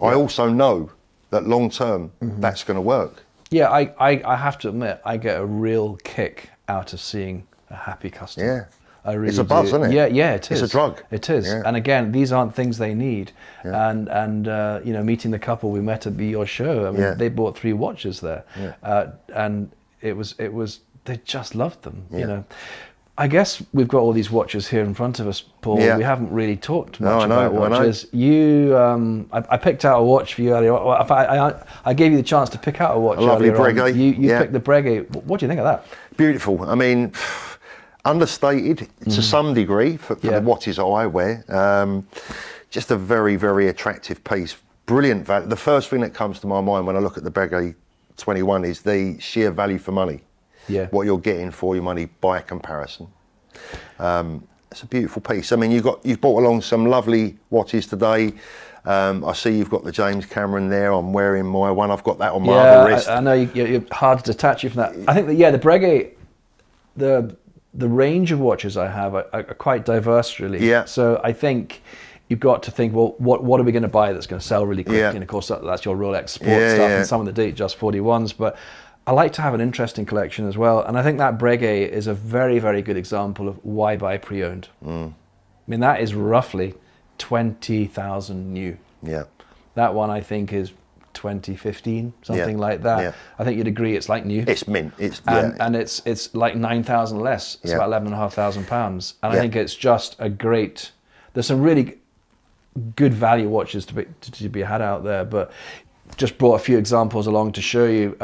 I also know that long term, that's going to work. Yeah, I have to admit, I get a real kick out of seeing a happy customer. Yeah. I really it's a buzz, isn't it? Yeah, it is. It's a drug. It is. Yeah. And again, these aren't things they need. Yeah. And you know, meeting the couple we met at your show, I mean, they bought 3 watches there. Yeah. And it was they just loved them, you know. I guess we've got all these watches here in front of us, Paul. Yeah. We haven't really talked much about watches. You, I picked out a watch for you earlier. I gave you the chance to pick out a watch. A lovely Breguet. You picked the Breguet. What do you think of that? Beautiful. I mean, understated to some degree for the watches I wear. Just a very, very attractive piece. Brilliant value. The first thing that comes to my mind when I look at the Breguet 21 is the sheer value for money. Yeah. What you're getting for your money by comparison. It's a beautiful piece. I mean, you've brought along some lovely watches today. I see you've got the James Cameron there. I'm wearing my one. I've got that on my other wrist. I know you're hard to detach you from that. I think that the Breguet, the range of watches I have are quite diverse, really. Yeah. So I think you've got to think, well, what are we going to buy that's going to sell really quickly? Yeah. And of course, that's your Rolex Sport stuff and some of the date just 41s, but I like to have an interesting collection as well, and I think that Breguet is a very, very good example of why buy pre-owned. I mean, that is roughly 20,000 new. Yeah. That one I think is 2015, something like that. Yeah. I think you'd agree it's like new. It's mint. And it's like 9,000 less. It's about £11,500, and I think it's just a great. There's some really good value watches to be had out there, but. Just brought a few examples along to show you.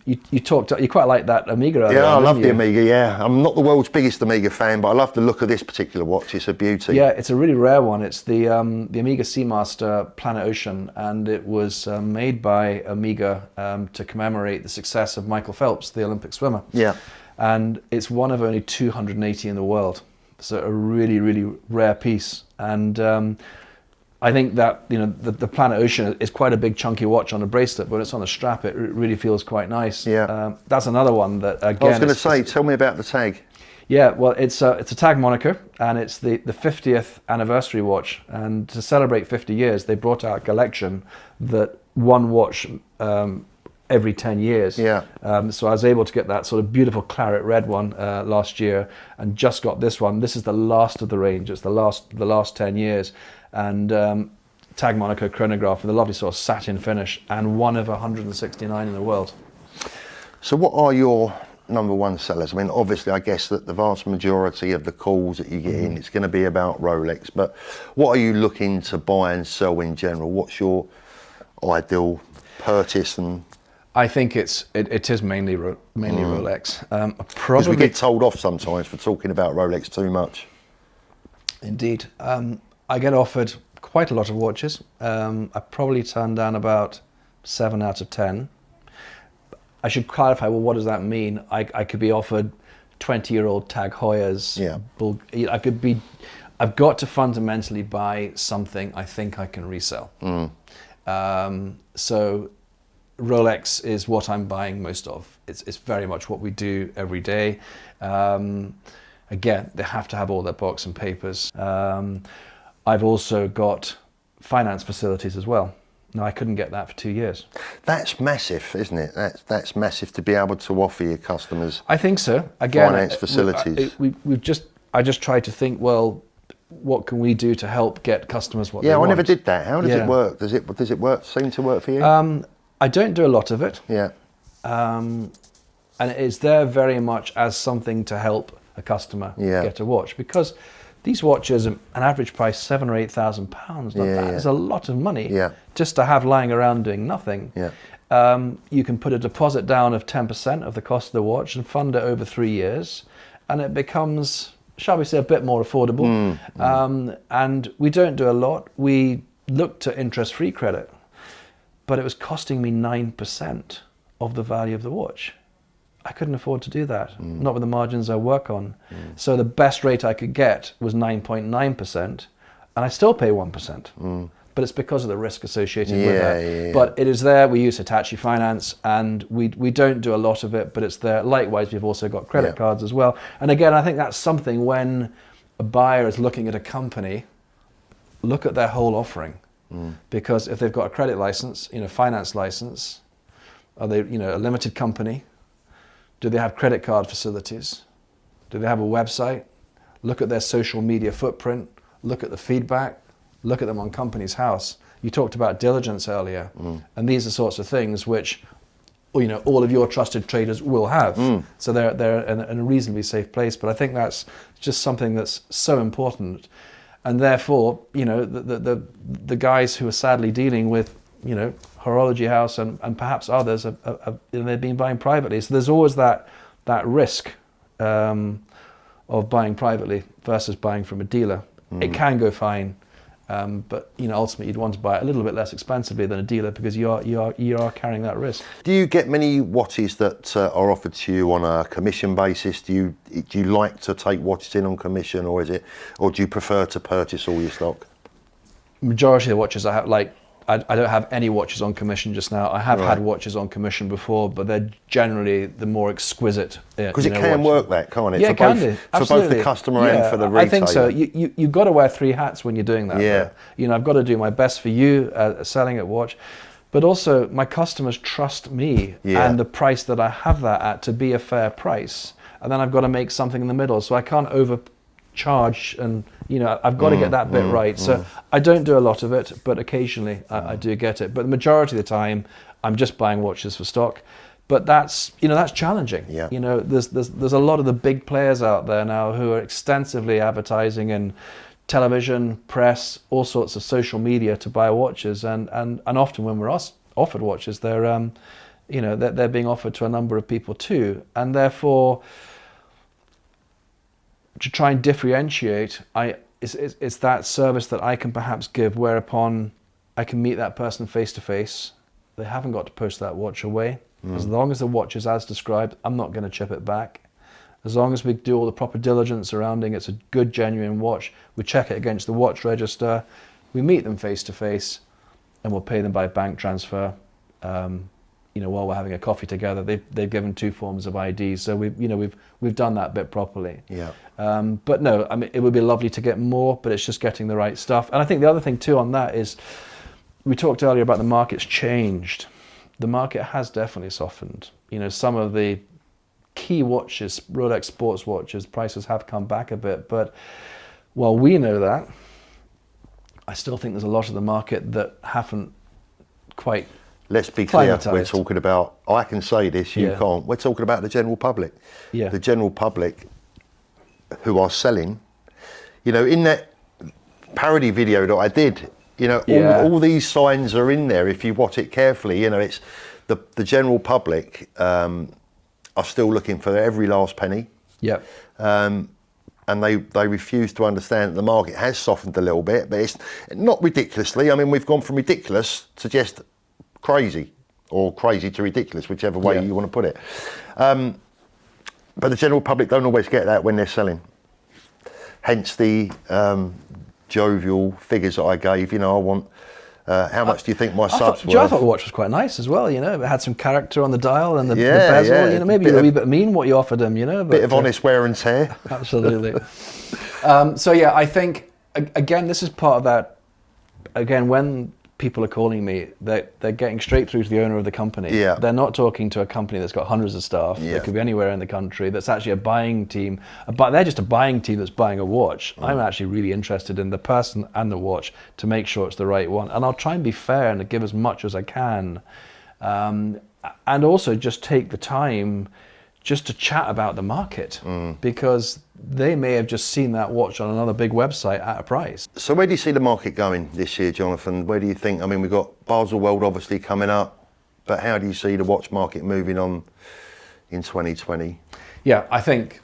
You quite like that Omega earlier. Yeah, I love the Omega, yeah. I'm not the world's biggest Omega fan, but I love the look of this particular watch. It's a beauty. Yeah, it's a really rare one. It's the Omega Seamaster Planet Ocean, and it was made by Omega to commemorate the success of Michael Phelps, the Olympic swimmer. Yeah. And it's one of only 280 in the world. So a really, really rare piece. And I think that the Planet Ocean is quite a big chunky watch on a bracelet, but when it's on a strap, it really feels quite nice. Yeah, that's another one that again. I was going to say, tell me about the tag. Yeah, well, it's a tag moniker, and it's the 50th anniversary watch. And to celebrate 50 years, they brought out a collection that one watch every 10 years. Yeah. So I was able to get that sort of beautiful claret red one last year, and just got this one. This is the last of the range. It's the last 10 years. And tag Monaco chronograph with a lovely sort of satin finish, and one of 169 in the world. So what are your number one sellers? I mean, obviously, I guess that the vast majority of the calls that you get in, it's going to be about Rolex, but what are you looking to buy and sell in general? What's your ideal purchase? And I think it is mainly Rolex. Because we get told off sometimes for talking about Rolex too much. Indeed. I get offered quite a lot of watches. I probably turn down about 7 out of 10. I should clarify, well, what does that mean? I could be offered 20-year-old Tag Heuers. Yeah. I've got to fundamentally buy something I think I can resell. So Rolex is what I'm buying most of. It's very much what we do every day. Again, they have to have all their box and papers. I've also got finance facilities as well. No, I couldn't get that for 2 years. That's massive, isn't it? That's massive to be able to offer your customers. I think so. Again, finance facilities. I just tried to think, well, what can we do to help get customers what they want? Yeah, I never did that. How does it work? Does it work? Seem to work for you? I don't do a lot of it. Yeah. And it's there very much as something to help a customer get a watch, because these watches, an average price £7,000 or £8,000. That is a lot of money just to have lying around doing nothing. Yeah. You can put a deposit down of 10% of the cost of the watch and fund it over 3 years, and it becomes, shall we say, a bit more affordable. And we don't do a lot. We look to interest-free credit, but it was costing me 9% of the value of the watch. I couldn't afford to do that, not with the margins I work on. So the best rate I could get was 9.9%, and I still pay 1%. But it's because of the risk associated with that. But it is there. We use Hitachi Finance, and we don't do a lot of it, but it's there. Likewise, we've also got credit cards as well. And again, I think that's something when a buyer is looking at a company, look at their whole offering. Because if they've got a credit license, finance license, are they, a limited company? Do they have credit card facilities? Do they have a website? Look at their social media footprint. Look at the feedback. Look at them on Companies House. You talked about diligence earlier, and these are sorts of things which, all of your trusted traders will have. So they're in a reasonably safe place. But I think that's just something that's so important, and therefore, the guys who are sadly dealing with, Horology House and perhaps others, they've been buying privately. So there's always that risk of buying privately versus buying from a dealer. It can go fine. But ultimately you'd want to buy it a little bit less expensively than a dealer because you are carrying that risk. Do you get many watches that are offered to you on a commission basis? Do you like to take watches in on commission, or do you prefer to purchase all your stock? Majority of the watches I have, I don't have any watches on commission just now. I have had watches on commission before, but they're generally the more exquisite. Because it can work that, can't it? Yeah, it can do. For both the customer and for the retailer. I think so. You've got to wear 3 hats when you're doing that. Yeah. Though. I've got to do my best for you selling a watch, but also my customers trust me and the price that I have that at to be a fair price. And then I've got to make something in the middle. So I can't overcharge, and I've got to get that bit right. So I don't do a lot of it, but occasionally I do get it. But the majority of the time, I'm just buying watches for stock. But that's challenging. Yeah. There's a lot of the big players out there now who are extensively advertising in television, press, all sorts of social media to buy watches, and often when we're offered watches, they're they're being offered to a number of people too, and therefore, to try and differentiate, it's that service that I can perhaps give, whereupon I can meet that person face to face. They haven't got to push that watch away. As long as the watch is as described, I'm not going to chip it back. As long as we do all the proper diligence surrounding it's a good, genuine watch, we check it against the watch register, we meet them face to face, and we'll pay them by bank transfer. While we're having a coffee together, they've given 2 forms of ID, so we've done that bit properly. Yeah. But no, I mean, it would be lovely to get more, but it's just getting the right stuff. And I think the other thing too on that is, we talked earlier about the market's changed. The market has definitely softened. Some of the key watches, Rolex sports watches, prices have come back a bit. But while we know that, I still think there's a lot of the market that haven't quite. Let's be clear, we're talking about, I can say this, you can't, we're talking about the general public. Yeah. The general public who are selling, in that parody video that I did, all these signs are in there if you watch it carefully. It's the general public are still looking for every last penny. Yep. And they refuse to understand that the market has softened a little bit, but it's not ridiculously. I mean, we've gone from ridiculous to just crazy, or crazy to ridiculous, whichever way you want to put it. But the general public don't always get that when they're selling. Hence the jovial figures that I gave. I want, how much do you think my subs were? I thought the watch was quite nice as well. It had some character on the dial and the bezel. Yeah. Maybe a wee bit mean what you offered them. But bit of honest wear and tear. Absolutely. I think again, this is part of that. Again, when people are calling me, they're getting straight through to the owner of the company. Yeah. They're not talking to a company that's got hundreds of staff. Yeah. They could be anywhere in the country. That's actually a buying team. But they're just a buying team that's buying a watch. I'm actually really interested in the person and the watch to make sure it's the right one. And I'll try and be fair and give as much as I can. And also just take the time just to chat about the market, because they may have just seen that watch on another big website at a price. So where do you see the market going this year, Jonathan? Where do you think? I mean, we've got Basel World obviously coming up. But how do you see the watch market moving on in 2020? Yeah, I think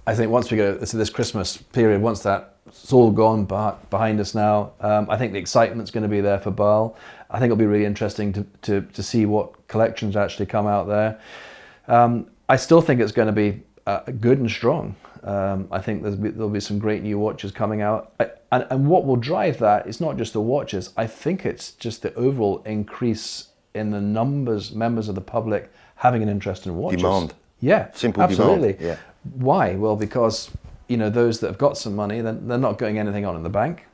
once we go to this Christmas period, once that's all gone behind us now, I think the excitement's going to be there for Basel. I think it'll be really interesting to see what collections actually come out there. I still think it's going to be good and strong. I think there'll be some great new watches coming out. And what will drive that is not just the watches. I think it's just the overall increase in the members of the public having an interest in watches. Demand. Yeah, Simple absolutely. demand. Yeah. Why? Well, because those that have got some money, then they're not going anything on in the bank.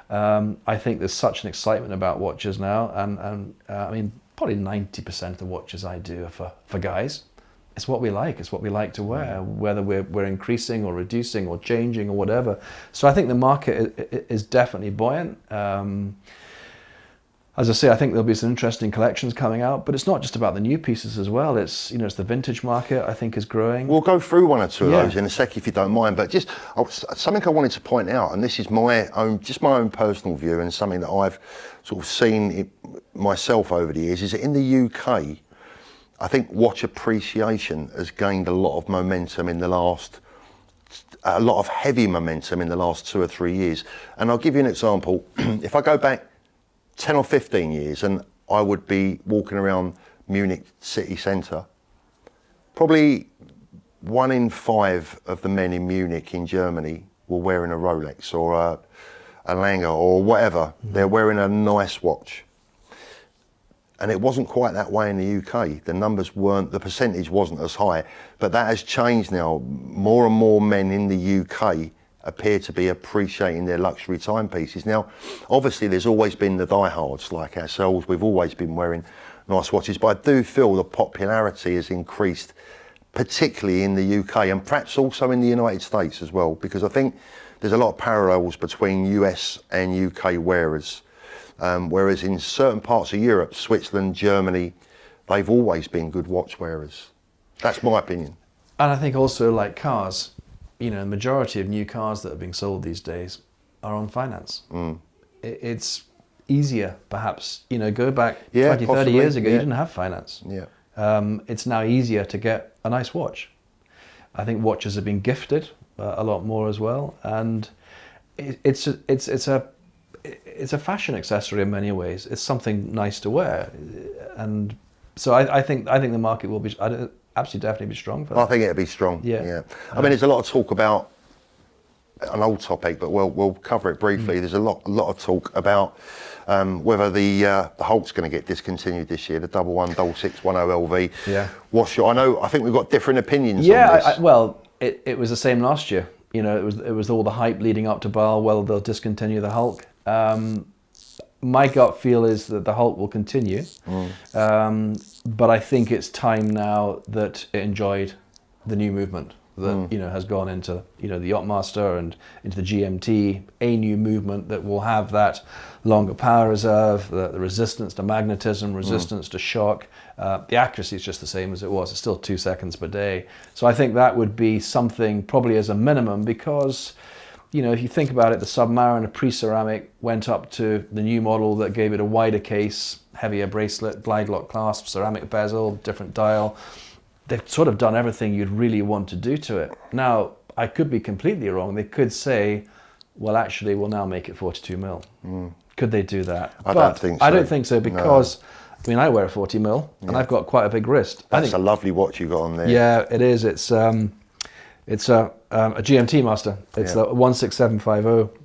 I think there's such an excitement about watches now, and I mean, probably 90% of the watches I do are for guys. It's what we like. It's what we like to wear, whether we're increasing or reducing or changing or whatever. So I think the market is definitely buoyant. As I say, I think there'll be some interesting collections coming out, but it's not just about the new pieces as well. It's it's the vintage market, I think, is growing. We'll go through one or two of those in a sec if you don't mind. But just something I wanted to point out, and this is my own personal view and something that I've sort of seen myself over the years, is that in the UK, I think watch appreciation has gained a lot of momentum a lot of heavy momentum in the last 2 or 3 years. And I'll give you an example. If I go back 10 or 15 years and I would be walking around Munich city centre, probably 1 in 5 of the men in Munich in Germany were wearing a Rolex or a Lange or whatever. They're wearing a nice watch. And it wasn't quite that way in the UK. The percentage wasn't as high, but that has changed now. More and more men in the UK appear to be appreciating their luxury timepieces. Now, obviously there's always been the diehards like ourselves. We've always been wearing nice watches, but I do feel the popularity has increased, particularly in the UK and perhaps also in the United States as well, because I think there's a lot of parallels between US and UK wearers. Whereas in certain parts of Europe, Switzerland, Germany, they've always been good watch wearers. That's my opinion. And I think also, like cars, the majority of new cars that are being sold these days are on finance. It's easier, perhaps, go back 20, 30 years ago, you didn't have finance. Yeah. It's now easier to get a nice watch. I think watches have been gifted a lot more as well, and it's a fashion accessory in many ways. It's something nice to wear, and so I think the market will be absolutely definitely be strong for that. I think it'll be strong. Yeah. I mean, there's a lot of talk about an old topic, but we'll cover it briefly. There's a lot of talk about whether the Hulk's going to get discontinued this year, the 116610 LV. Yeah. I think we've got different opinions on this. Well, it was the same last year. It was all the hype leading up to Basel, whether they'll discontinue the Hulk. My gut feel is that the Hulk will continue, but I think it's time now that it enjoyed the new movement that has gone into the Yachtmaster and into the GMT, a new movement that will have that longer power reserve, the resistance to magnetism, resistance to shock. The accuracy is just the same as it was. It's still 2 seconds per day. So I think that would be something probably as a minimum, because if you think about it, the Submariner pre-ceramic went up to the new model that gave it a wider case, heavier bracelet, glide lock clasp, ceramic bezel, different dial. They've sort of done everything you'd really want to do to it. Now, I could be completely wrong. They could say, well, actually, we'll now make it 42 mil. Could they do that? I don't think so. I don't think so, because I wear a 40 mil and I've got quite a big wrist. That's a lovely watch you got on there. Yeah, it is. It's a GMT Master. It's the 16750.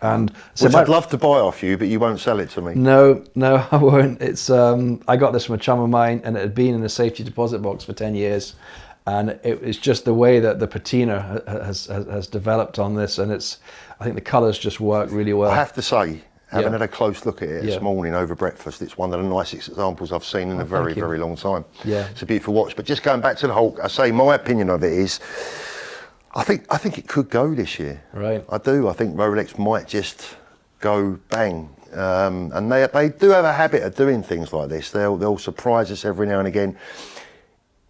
And so which I'd love to buy off you, but you won't sell it to me. No, I won't. It's I got this from a chum of mine, and it had been in a safety deposit box for 10 years. And it's just the way that the patina has developed on this, and I think the colours just work really well. I have to say, having had a close look at it this morning over breakfast, it's one of the nicest examples I've seen in a very, very long time. Yeah. It's a beautiful watch. But just going back to the Hulk, I say my opinion of it is, I think it could go this year. Right. I do. I think Rolex might just go bang. And they do have a habit of doing things like this. They'll surprise us every now and again.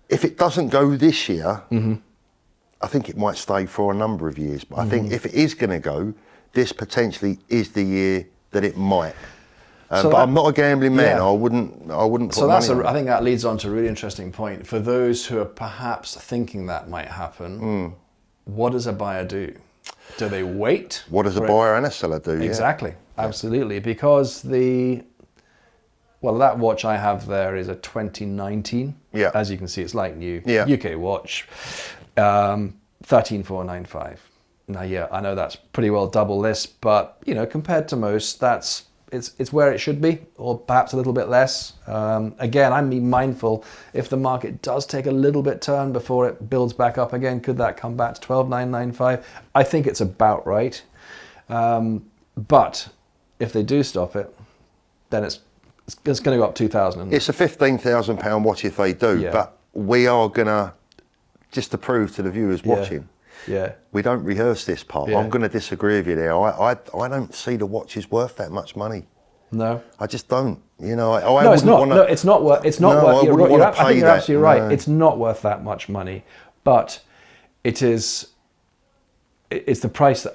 If it doesn't go this year, I think it might stay for a number of years. But I think if it is going to go, this potentially is the year that it might. So but I'm not a gambling man. Yeah. I wouldn't put So money on it. I think that leads on to a really interesting point. For those who are perhaps thinking that might happen, what does a buyer do? Do they wait? What does a buyer and a seller do? Exactly, absolutely. Because that watch I have there is a 2019. Yeah. As you can see, it's like new. Yeah. UK watch, 13495. Now, yeah, I know that's pretty well double this, but compared to most, it's where it should be, or perhaps a little bit less. Again, I'm being mindful, if the market does take a little bit turn before it builds back up again, could that come back to 12,995? I think it's about right. But if they do stop it, then it's going to go up 2,000. It's a £15,000 watch if they do, Yeah. but we are going to, just to prove to the viewers watching, we don't rehearse this part. Yeah. I'm going to disagree with you there. I don't see the watch is worth that much money. No. I just don't. No, it's not. No, it's not worth. It's not No, worth. I wouldn't wanna pay I think you're that. absolutely right. No. It's not worth that much money, but it is. It's the price that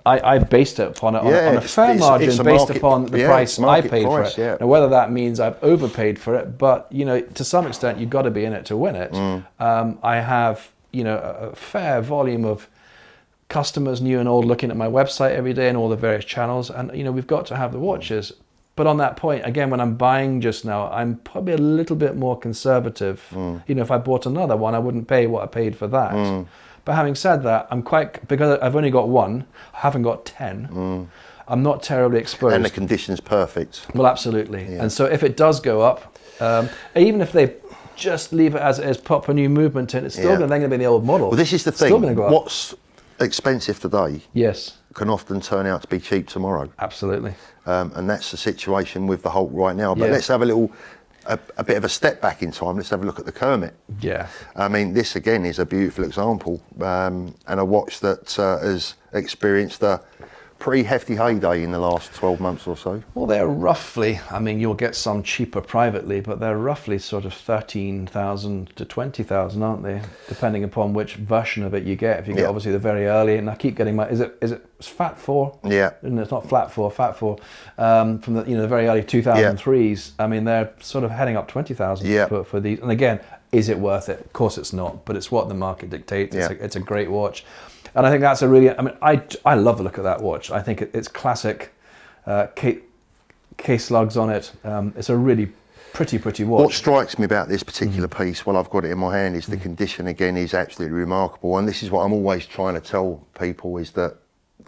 I based it upon on a fair margin it's a based market- upon the yeah, price it's I market paid price, for it. yeah. Now, whether that means I've overpaid for it, but to some extent, you've got to be in it to win it. I have a fair volume of customers, new and old, looking at my website every day and all the various channels, and we've got to have the watches. But on that point, again, when I'm buying just now, I'm probably a little bit more conservative. If I bought another one, I wouldn't pay what I paid for that. But having said that, because I've only got one, I haven't got 10. I'm not terribly exposed. And the condition's perfect. Well, absolutely. Yeah. And so if it does go up, even if they just leave it as pop a new movement in, it's still then going to be the old model. Well, this is the thing. Still going to go up. What's expensive today can often turn out to be cheap tomorrow. Absolutely. And that's the situation with the Hulk right now. But let's have a bit of a step back in time. Let's have a look at the Kermit. Yeah. I mean, this again is a beautiful example, and a watch that has experienced a pretty hefty heyday in the last 12 months or so. Well, they're roughly, you'll get some cheaper privately, but they're roughly sort of 13,000 to 20,000, aren't they? Depending upon which version of it you get. If you get obviously the very early, and I keep getting is it Fat 4? Yeah. And it's not Flat 4, Fat 4. From the very early 2003s, they're sort of heading up 20,000 for these. And again, is it worth it? Of course it's not, but it's what the market dictates. It's a great watch. And I think that's I love the look of that watch. I think it's classic, case lugs on it. It's a really pretty watch. What strikes me about this particular piece, while I've got it in my hand, is the condition again is absolutely remarkable. And this is what I'm always trying to tell people, is that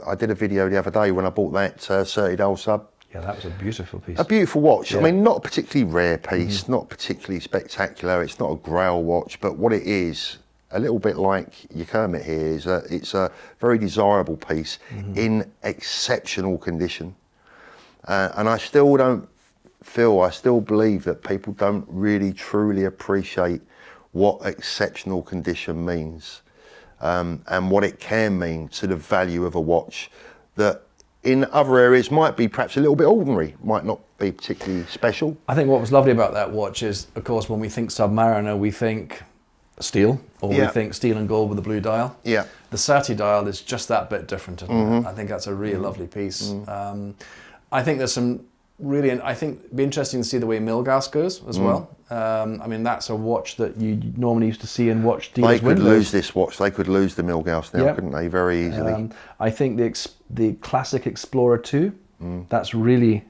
I did a video the other day when I bought that 30-day sub. Yeah, that was a beautiful piece. A beautiful watch. Yeah. Not a particularly rare piece, not particularly spectacular. It's not a grail watch, but what it is, a little bit like your Kermit here, is it's a very desirable piece in exceptional condition. And I still believe that people don't really truly appreciate what exceptional condition means, and what it can mean to the value of a watch that in other areas might be perhaps a little bit ordinary, might not be particularly special. I think what was lovely about that watch is, of course, when we think Submariner, we think steel, or we think steel and gold with a blue dial. Yeah. The Certi dial is just that bit different, isn't it? I think that's a really lovely piece. I think there's some really, I think it'd be interesting to see the way Milgauss goes as well. That's a watch that you normally used to see in watch dealers' They could lose this watch. They could lose the Milgauss now, couldn't they? Very easily. I think the classic Explorer 2, that's really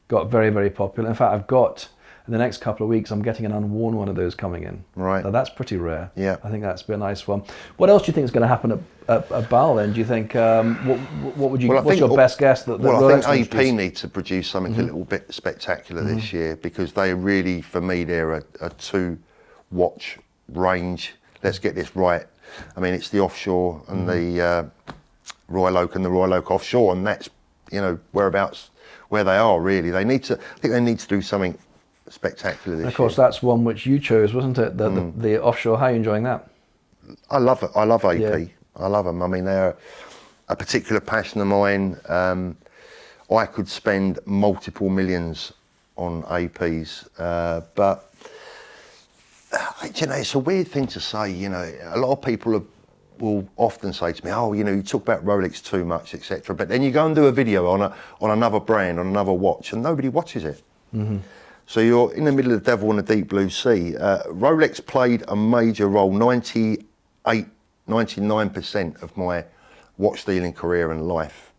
got very, very popular. In fact, I've got, in the next couple of weeks, I'm getting an unworn one of those coming in. Right. So that's pretty rare. Yeah. I think that's been a nice one. What else do you think is going to happen at Bal then? Do you think, what would you, what's your best guess that Rolex I think AP need to produce something a little bit spectacular this year, because they really, for me, they're a two-watch range. Let's get this right. It's the offshore and the Royal Oak and the Royal Oak offshore, and that's, whereabouts where they are really. I think they need to do something spectacular this year. Of course, that's one which you chose, wasn't it? The offshore. How are you enjoying that? I love it. I love AP. Yeah. I love them. They're a particular passion of mine. I could spend multiple millions on APs, but it's a weird thing to say. A lot of people have will often say to me, oh, you know, you talk about Rolex too much, etc. But then you go and do a video on another brand, on another watch, and nobody watches it. So you're in the middle of the devil in the deep blue sea. Rolex played a major role, 98, 99% of my watch dealing career and life,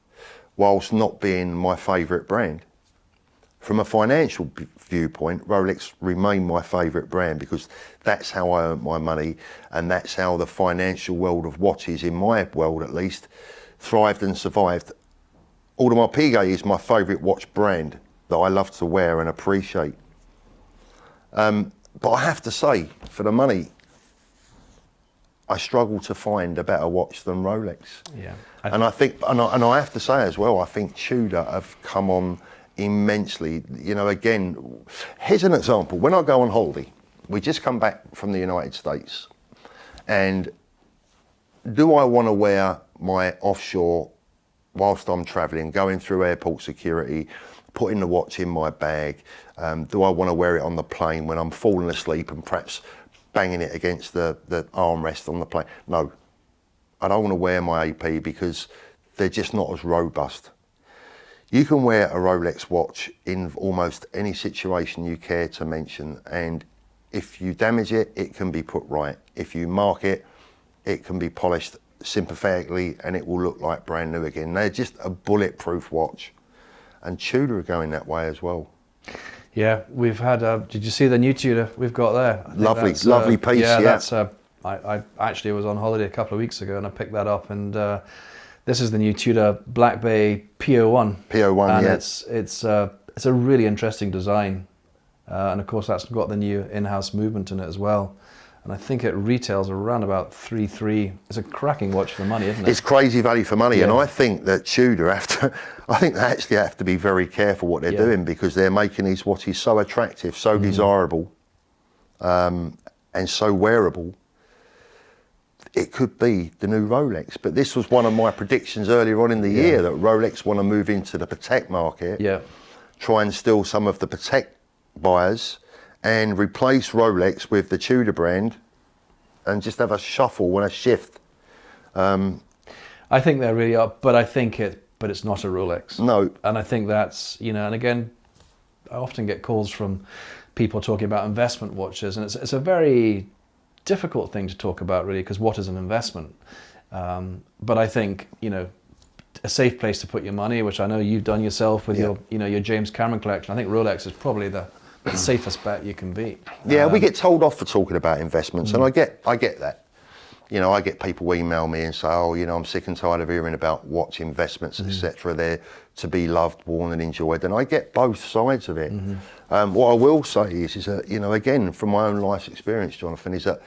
whilst not being my favourite brand. From a financial viewpoint, Rolex remained my favourite brand because that's how I earned my money, and that's how the financial world of watches, in my world at least, thrived and survived. Audemars Piguet is my favourite watch brand that I love to wear and appreciate. But I have to say, for the money, I struggle to find a better watch than Rolex. Yeah. And I think, and I have to say as well, I think Tudor have come on immensely. You know, again, here's an example. When I go on holiday, we just come back from the United States, and do I want to wear my offshore whilst I'm traveling, going through airport security, putting the watch in my bag? Do I want to wear it on the plane when I'm falling asleep and perhaps banging it against the armrest on the plane? No, I don't want to wear my AP because they're just not as robust. You can wear a Rolex watch in almost any situation you care to mention, and if you damage it, it can be put right. If you mark it, it can be polished sympathetically and it will look like brand new again. They're just a bulletproof watch, and Tudor are going that way as well. Yeah, we've had, did you see the new Tudor we've got there? Lovely, lovely piece, yeah. That's, I actually was on holiday a couple of weeks ago and I picked that up, and this is the new Tudor Black Bay P01. P01, and yeah. It's a really interesting design. And of course that's got the new in-house movement in it as well. And I think it retails around about 3.3. It's a cracking watch for the money, isn't it? It's crazy value for money, Yeah. and I think that Tudor I think they actually have to be very careful what they're doing, because they're making these watches so attractive, so desirable, and so wearable. It could be the new Rolex, but this was one of my predictions earlier on in the year, that Rolex want to move into the Patek market, try and steal some of the Patek buyers, and replace Rolex with the Tudor brand, and just have a shuffle and a shift. I think they really are, but it's not a Rolex. No. And I think that's, you know, and again, I often get calls from people talking about investment watches, and it's a very difficult thing to talk about, really, because what is an investment? But I think, you know, a safe place to put your money, which I know you've done yourself with your, you know, your James Cameron collection. I think Rolex is probably the safest bet you can be. Yeah, we get told off for talking about investments, and I get that. You know, I get people email me and say, oh, you know, I'm sick and tired of hearing about watch investments, etc. They're to be loved, worn and enjoyed, and I get both sides of it. What I will say is that, you know, again, from my own life's experience, Jonathan, is that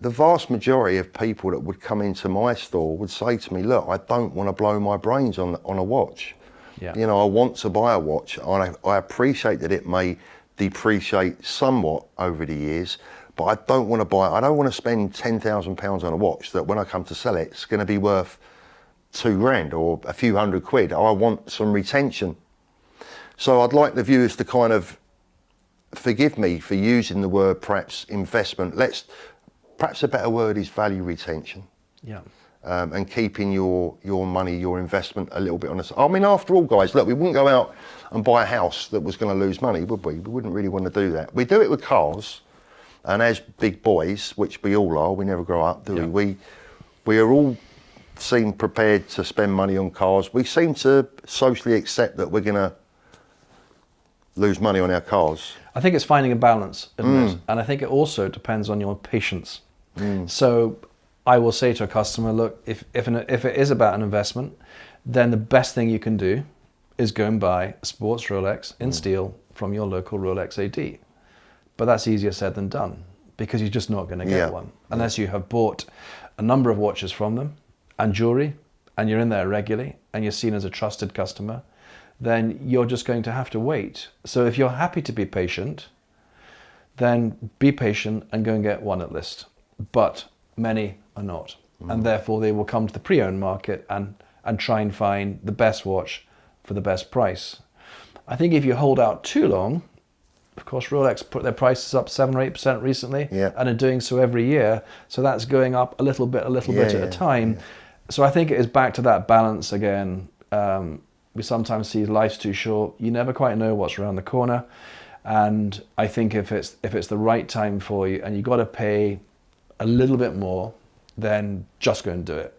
the vast majority of people that would come into my store would say to me, look, I don't want to blow my brains on a watch. Yeah. You know, I want to buy a watch. I appreciate that it may depreciate somewhat over the years, but I don't want to spend £10,000 on a watch that when I come to sell it, it's going to be worth £2,000 or a few £100. I want some retention. So I'd like the viewers to kind of forgive me for using the word perhaps investment. Perhaps a better word is value retention. Yeah. And keeping your money, your investment a little bit on the side. I mean, after all, guys, look, we wouldn't go out and buy a house that was going to lose money, would we? We wouldn't really want to do that. We do it with cars, and as big boys, which we all are, we never grow up, do we? We are all seem prepared to spend money on cars. We seem to socially accept that we're going to lose money on our cars. I think it's finding a balance, isn't it? And I think it also depends on your patience. So I will say to a customer, look, if it is about an investment, then the best thing you can do is go and buy a sports Rolex in steel from your local Rolex AD. But that's easier said than done, because you're just not going to get one unless you have bought a number of watches from them and jewelry, and you're in there regularly and you're seen as a trusted customer. Then you're just going to have to wait. So if you're happy to be patient, then be patient and go and get one at list. But many are not. And therefore they will come to the pre-owned market and try and find the best watch for the best price. I think if you hold out too long, of course, Rolex put their prices up 7 or 8% recently, Yeah. and are doing so every year. So that's going up a little bit at a time. Yeah. So I think it is back to that balance again. We sometimes see life's too short. You never quite know what's around the corner. And I think if it's the right time for you and you've got to pay a little bit more, then just go and do it.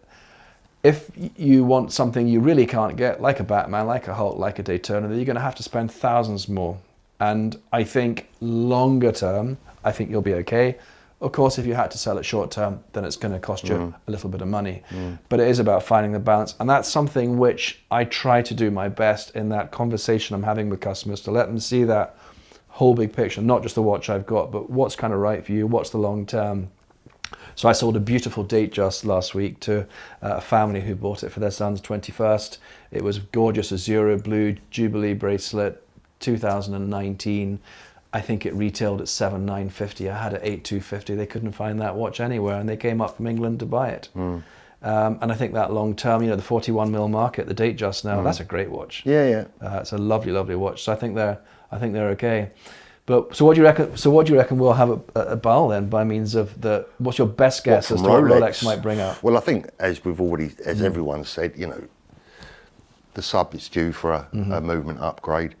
If you want something you really can't get, like a Batman, like a Hulk, like a Daytona, then you're going to have to spend thousands more. And I think longer term, I think you'll be okay. Of course, if you had to sell it short term, then it's going to cost you a little bit of money. But it is about finding the balance. And that's something which I try to do my best in that conversation I'm having with customers, to let them see that whole big picture, not just the watch I've got, but what's kind of right for you, what's the long term. So I sold a beautiful Datejust last week to a family who bought it for their son's 21st. It was gorgeous, Azura blue Jubilee bracelet, 2019. I think it retailed at 7,950. I had it 8,250. They couldn't find that watch anywhere, and they came up from England to buy it. And I think that long term, the 41mm market, the Datejust now, that's a great watch. Yeah. It's a lovely, lovely watch. So I think they're okay. But so what do you reckon? So what do you reckon we'll have at Basel then, by means of what's your best guess as to what Rolex might bring out? Well, I think as everyone said, the sub is due for a movement upgrade.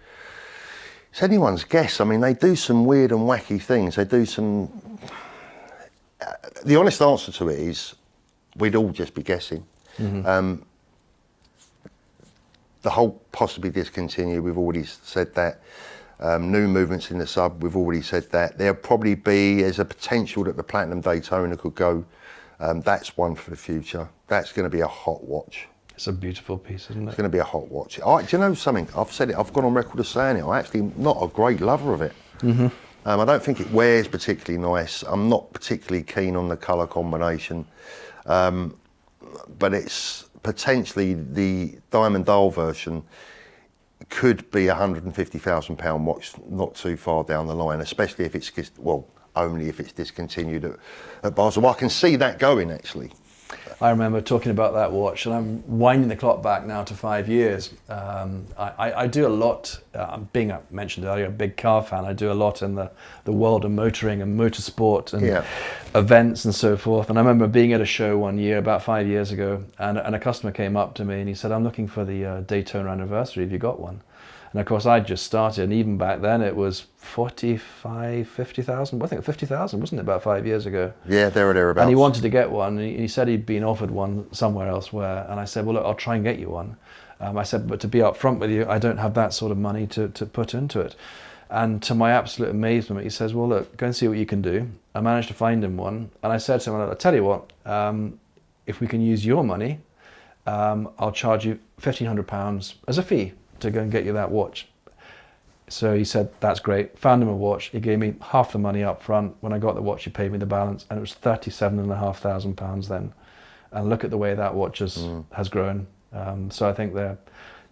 It's anyone's guess. I mean, they do some weird and wacky things. They do some. The honest answer to it is, we'd all just be guessing. The whole possibly discontinue. We've already said that. New movements in the sub, we've already said that. There'll probably there's a potential that the Platinum Daytona could go. That's one for the future. That's going to be a hot watch. It's a beautiful piece, isn't it? It's going to be a hot watch. Do you know something? I've said it, I've gone on record as saying it. I'm actually not a great lover of it. I don't think it wears particularly nice. I'm not particularly keen on the colour combination. But it's potentially the Diamond Dial version could be £150,000 watch not too far down the line, especially if it's, only if it's discontinued at Basel. Well, I can see that going, actually. I remember talking about that watch, and I'm winding the clock back now to 5 years. I do a lot, being I mentioned earlier, a big car fan, I do a lot in the world of motoring and motorsport and events and so forth. And I remember being at a show one year, about 5 years ago, and a customer came up to me and he said, "I'm looking for the Daytona anniversary, have you got one?" And of course I'd just started, and even back then it was 50,000, I think 50,000, wasn't it, about 5 years ago? Yeah, there or thereabouts. And he wanted to get one, and he said he'd been offered one somewhere elsewhere, and I said, well, look, I'll try and get you one. I said, but to be up front with you, I don't have that sort of money to put into it. And to my absolute amazement, he says, well, look, go and see what you can do. I managed to find him one, and I said to him, I'll tell you what, if we can use your money, I'll charge you £1,500 as a fee to go and get you that watch. So he said, that's great. Found him a watch. He gave me half the money up front. When I got the watch, he paid me the balance, and it was £37,500 then. And look at the way that watch has grown. So I think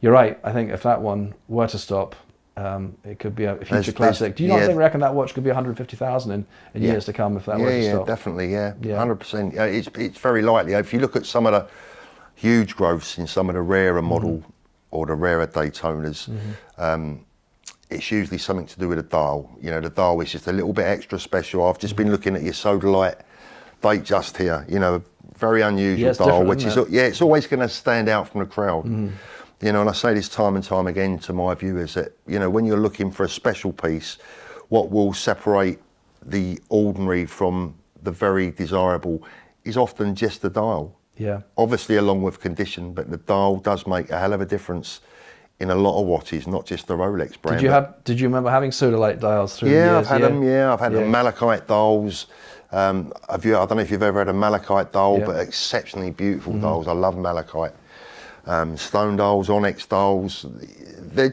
you're right. I think if that one were to stop, it could be a future classic. Do you not reckon that watch could be 150,000 in years to come if that were to stop? Definitely, 100%. It's very likely. If you look at some of the huge growths in some of the rarer model or the rarer Daytonas, it's usually something to do with the dial. The dial is just a little bit extra special. I've just been looking at your Sodalite Datejust here, very unusual dial, which is, it's always going to stand out from the crowd. And I say this time and time again to my viewers that, when you're looking for a special piece, what will separate the ordinary from the very desirable is often just the dial. Yeah. Obviously along with condition, but the dial does make a hell of a difference in a lot of watches, not just the Rolex brand. Did you remember having Sodalite dials through the years? I've had them. I've had the malachite dials. I don't know if you've ever had a malachite dial, but exceptionally beautiful dials. I love malachite. Stone dials, onyx dials. They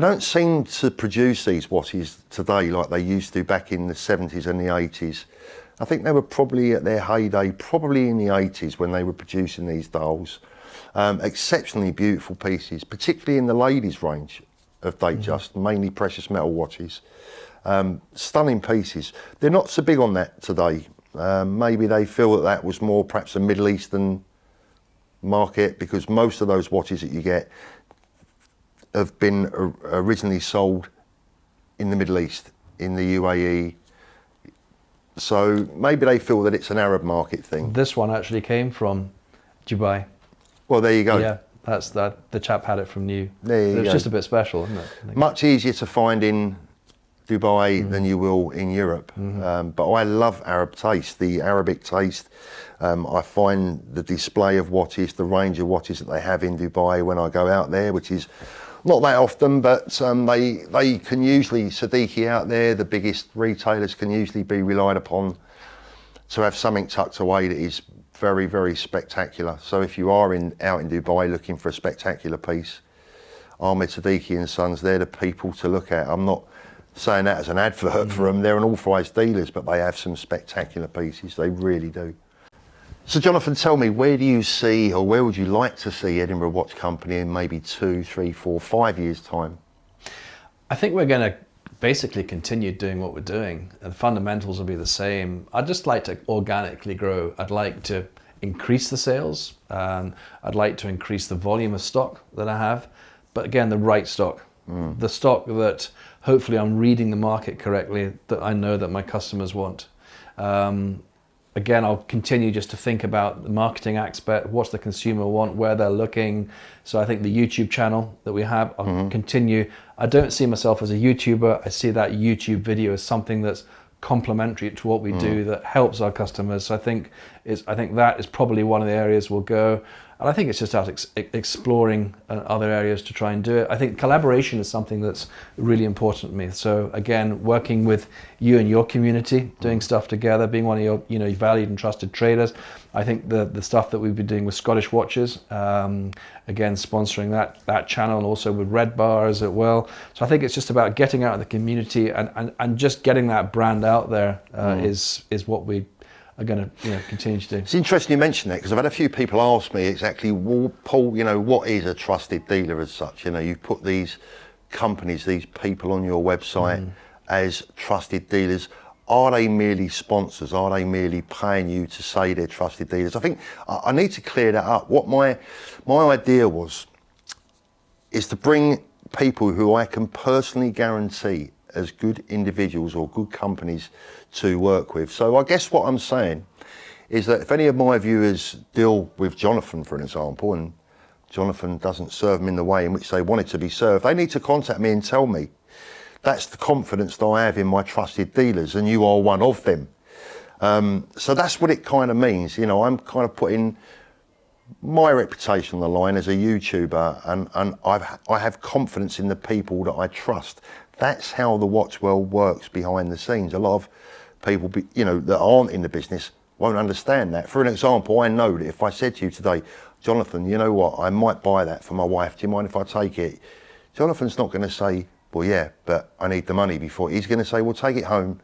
don't seem to produce these watches today like they used to back in the 70s and the 80s. I think they were probably at their heyday, probably in the 80s when they were producing these dials. Exceptionally beautiful pieces, particularly in the ladies' range of Datejust, mainly precious metal watches. Stunning pieces. They're not so big on that today. Maybe they feel that was more perhaps a Middle Eastern market, because most of those watches that you get have been originally sold in the Middle East, in the UAE. So maybe they feel that it's an Arab market thing. This one actually came from Dubai. Well, there you go. Yeah, that's that. The chap had it from New. There you It's go. just a bit special, isn't it? I think. Much easier to find in Dubai than you will in Europe. But I love Arab taste, the Arabic taste. I find the display of watches, the range of watches that they have in Dubai when I go out there, which is not that often, but they can usually, Siddiqui out there, the biggest retailers can usually be relied upon to have something tucked away that is very, very spectacular. So if you are out in Dubai looking for a spectacular piece, Ahmed Siddiqui and Sons, they're the people to look at. I'm not saying that as an advert for them. They're an authorised dealers, but they have some spectacular pieces. They really do. So Jonathan, tell me, where do you see, or where would you like to see Edinburgh Watch Company in maybe 2, 3, 4, 5 years' time? I think we're going to basically continue doing what we're doing. The fundamentals will be the same. I'd just like to organically grow. I'd like to increase the sales. I'd like to increase the volume of stock that I have. But again, the right stock. The stock that hopefully I'm reading the market correctly, that I know that my customers want. Again, I'll continue just to think about the marketing aspect, what's the consumer want, where they're looking. So I think the YouTube channel that we have, I'll continue. I don't see myself as a YouTuber. I see that YouTube video as something that's complementary to what we do, that helps our customers. So I think that is probably one of the areas we'll go. And I think it's just out exploring other areas to try and do it. I think collaboration is something that's really important to me. So again, working with you and your community, doing stuff together, being one of your valued and trusted traders. I think the stuff that we've been doing with Scottish Watches, again sponsoring that channel, and also with Red Bar as well. So I think it's just about getting out in the community and just getting that brand out there is what we are going to continue to do. It's interesting you mention that, because I've had a few people ask me exactly, well, Paul, what is a trusted dealer as such? You've put these companies, these people on your website as trusted dealers. Are they merely sponsors? Are they merely paying you to say they're trusted dealers? I think I need to clear that up. What my idea is to bring people who I can personally guarantee as good individuals or good companies to work with. So I guess what I'm saying is that if any of my viewers deal with Jonathan, for an example, and Jonathan doesn't serve them in the way in which they want it to be served, they need to contact me and tell me that's the confidence that I have in my trusted dealers, and you are one of them. So that's what it kind of means. I'm kind of putting my reputation on the line as a YouTuber, and I have confidence in the people that I trust. That's how the watch world works behind the scenes. A lot of people, that aren't in the business won't understand that. For an example, I know that if I said to you today, Jonathan, you know what, I might buy that for my wife. Do you mind if I take it? Jonathan's not going to say, well, yeah, but I need the money before. He's going to say, well, take it home,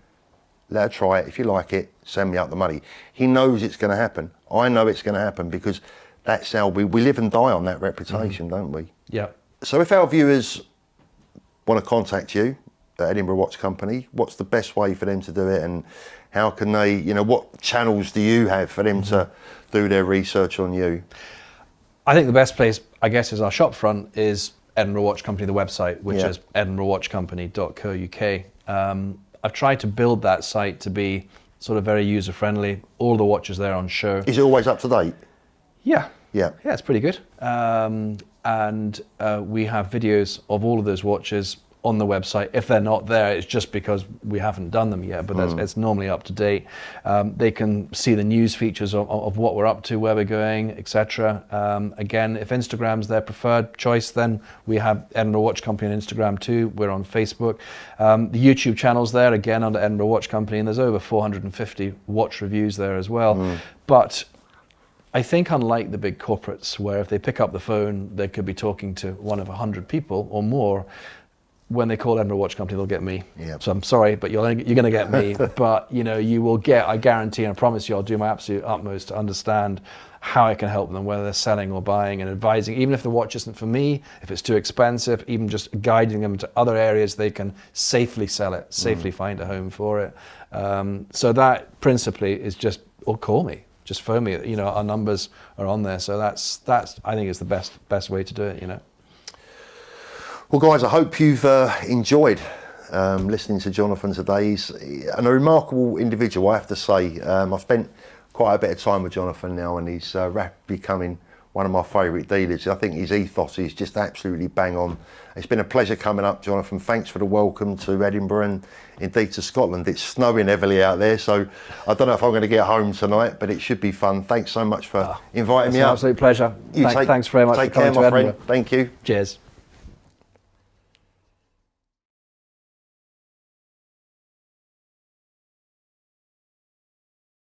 let her try it. If you like it, send me out the money. He knows it's going to happen. I know it's going to happen, because that's how we live and die on that reputation, don't we? Yeah. So if our viewers want to contact you at Edinburgh Watch Company, what's the best way for them to do it, and how can they, what channels do you have for them to do their research on you? I think the best place, I guess, is our shop front is Edinburgh Watch Company, the website, which is edinburghwatchcompany.co.uk. I've tried to build that site to be sort of very user friendly. All the watches there on show. Is it always up to date? Yeah. Yeah, it's pretty good. And we have videos of all of those watches on the website. If they're not there, it's just because we haven't done them yet, but it's normally up to date. They can see the news features of what we're up to, where we're going, etc. Again, if Instagram's their preferred choice, then we have Edinburgh Watch Company on Instagram too. We're on Facebook. The YouTube channel's there, again, under Edinburgh Watch Company, and there's over 450 watch reviews there as well. But I think, unlike the big corporates, where if they pick up the phone, they could be talking to one of 100 people or more, when they call Edinburgh Watch Company, they'll get me. Yep. So I'm sorry, but you're going to get me. But you will get, I guarantee and I promise you, I'll do my absolute utmost to understand how I can help them, whether they're selling or buying and advising, even if the watch isn't for me, if it's too expensive, even just guiding them to other areas they can safely sell it, safely find a home for it. So that principally is just, or call me. Just phone me. Our numbers are on there, so that's I think is the best way to do it. Well, guys, I hope you've enjoyed listening to Jonathan today. He's a remarkable individual, I have to say. I've spent quite a bit of time with Jonathan now, and he's rapidly becoming one of my favourite dealers. I think his ethos is just absolutely bang on. It's been a pleasure coming up, Jonathan. Thanks for the welcome to Edinburgh and indeed to Scotland. It's snowing heavily out there, so I don't know if I'm going to get home tonight, but it should be fun. Thanks so much for inviting me It's an up. absolute pleasure. Thanks very much for Take care, coming to my Edinburgh. friend. Thank you. Cheers.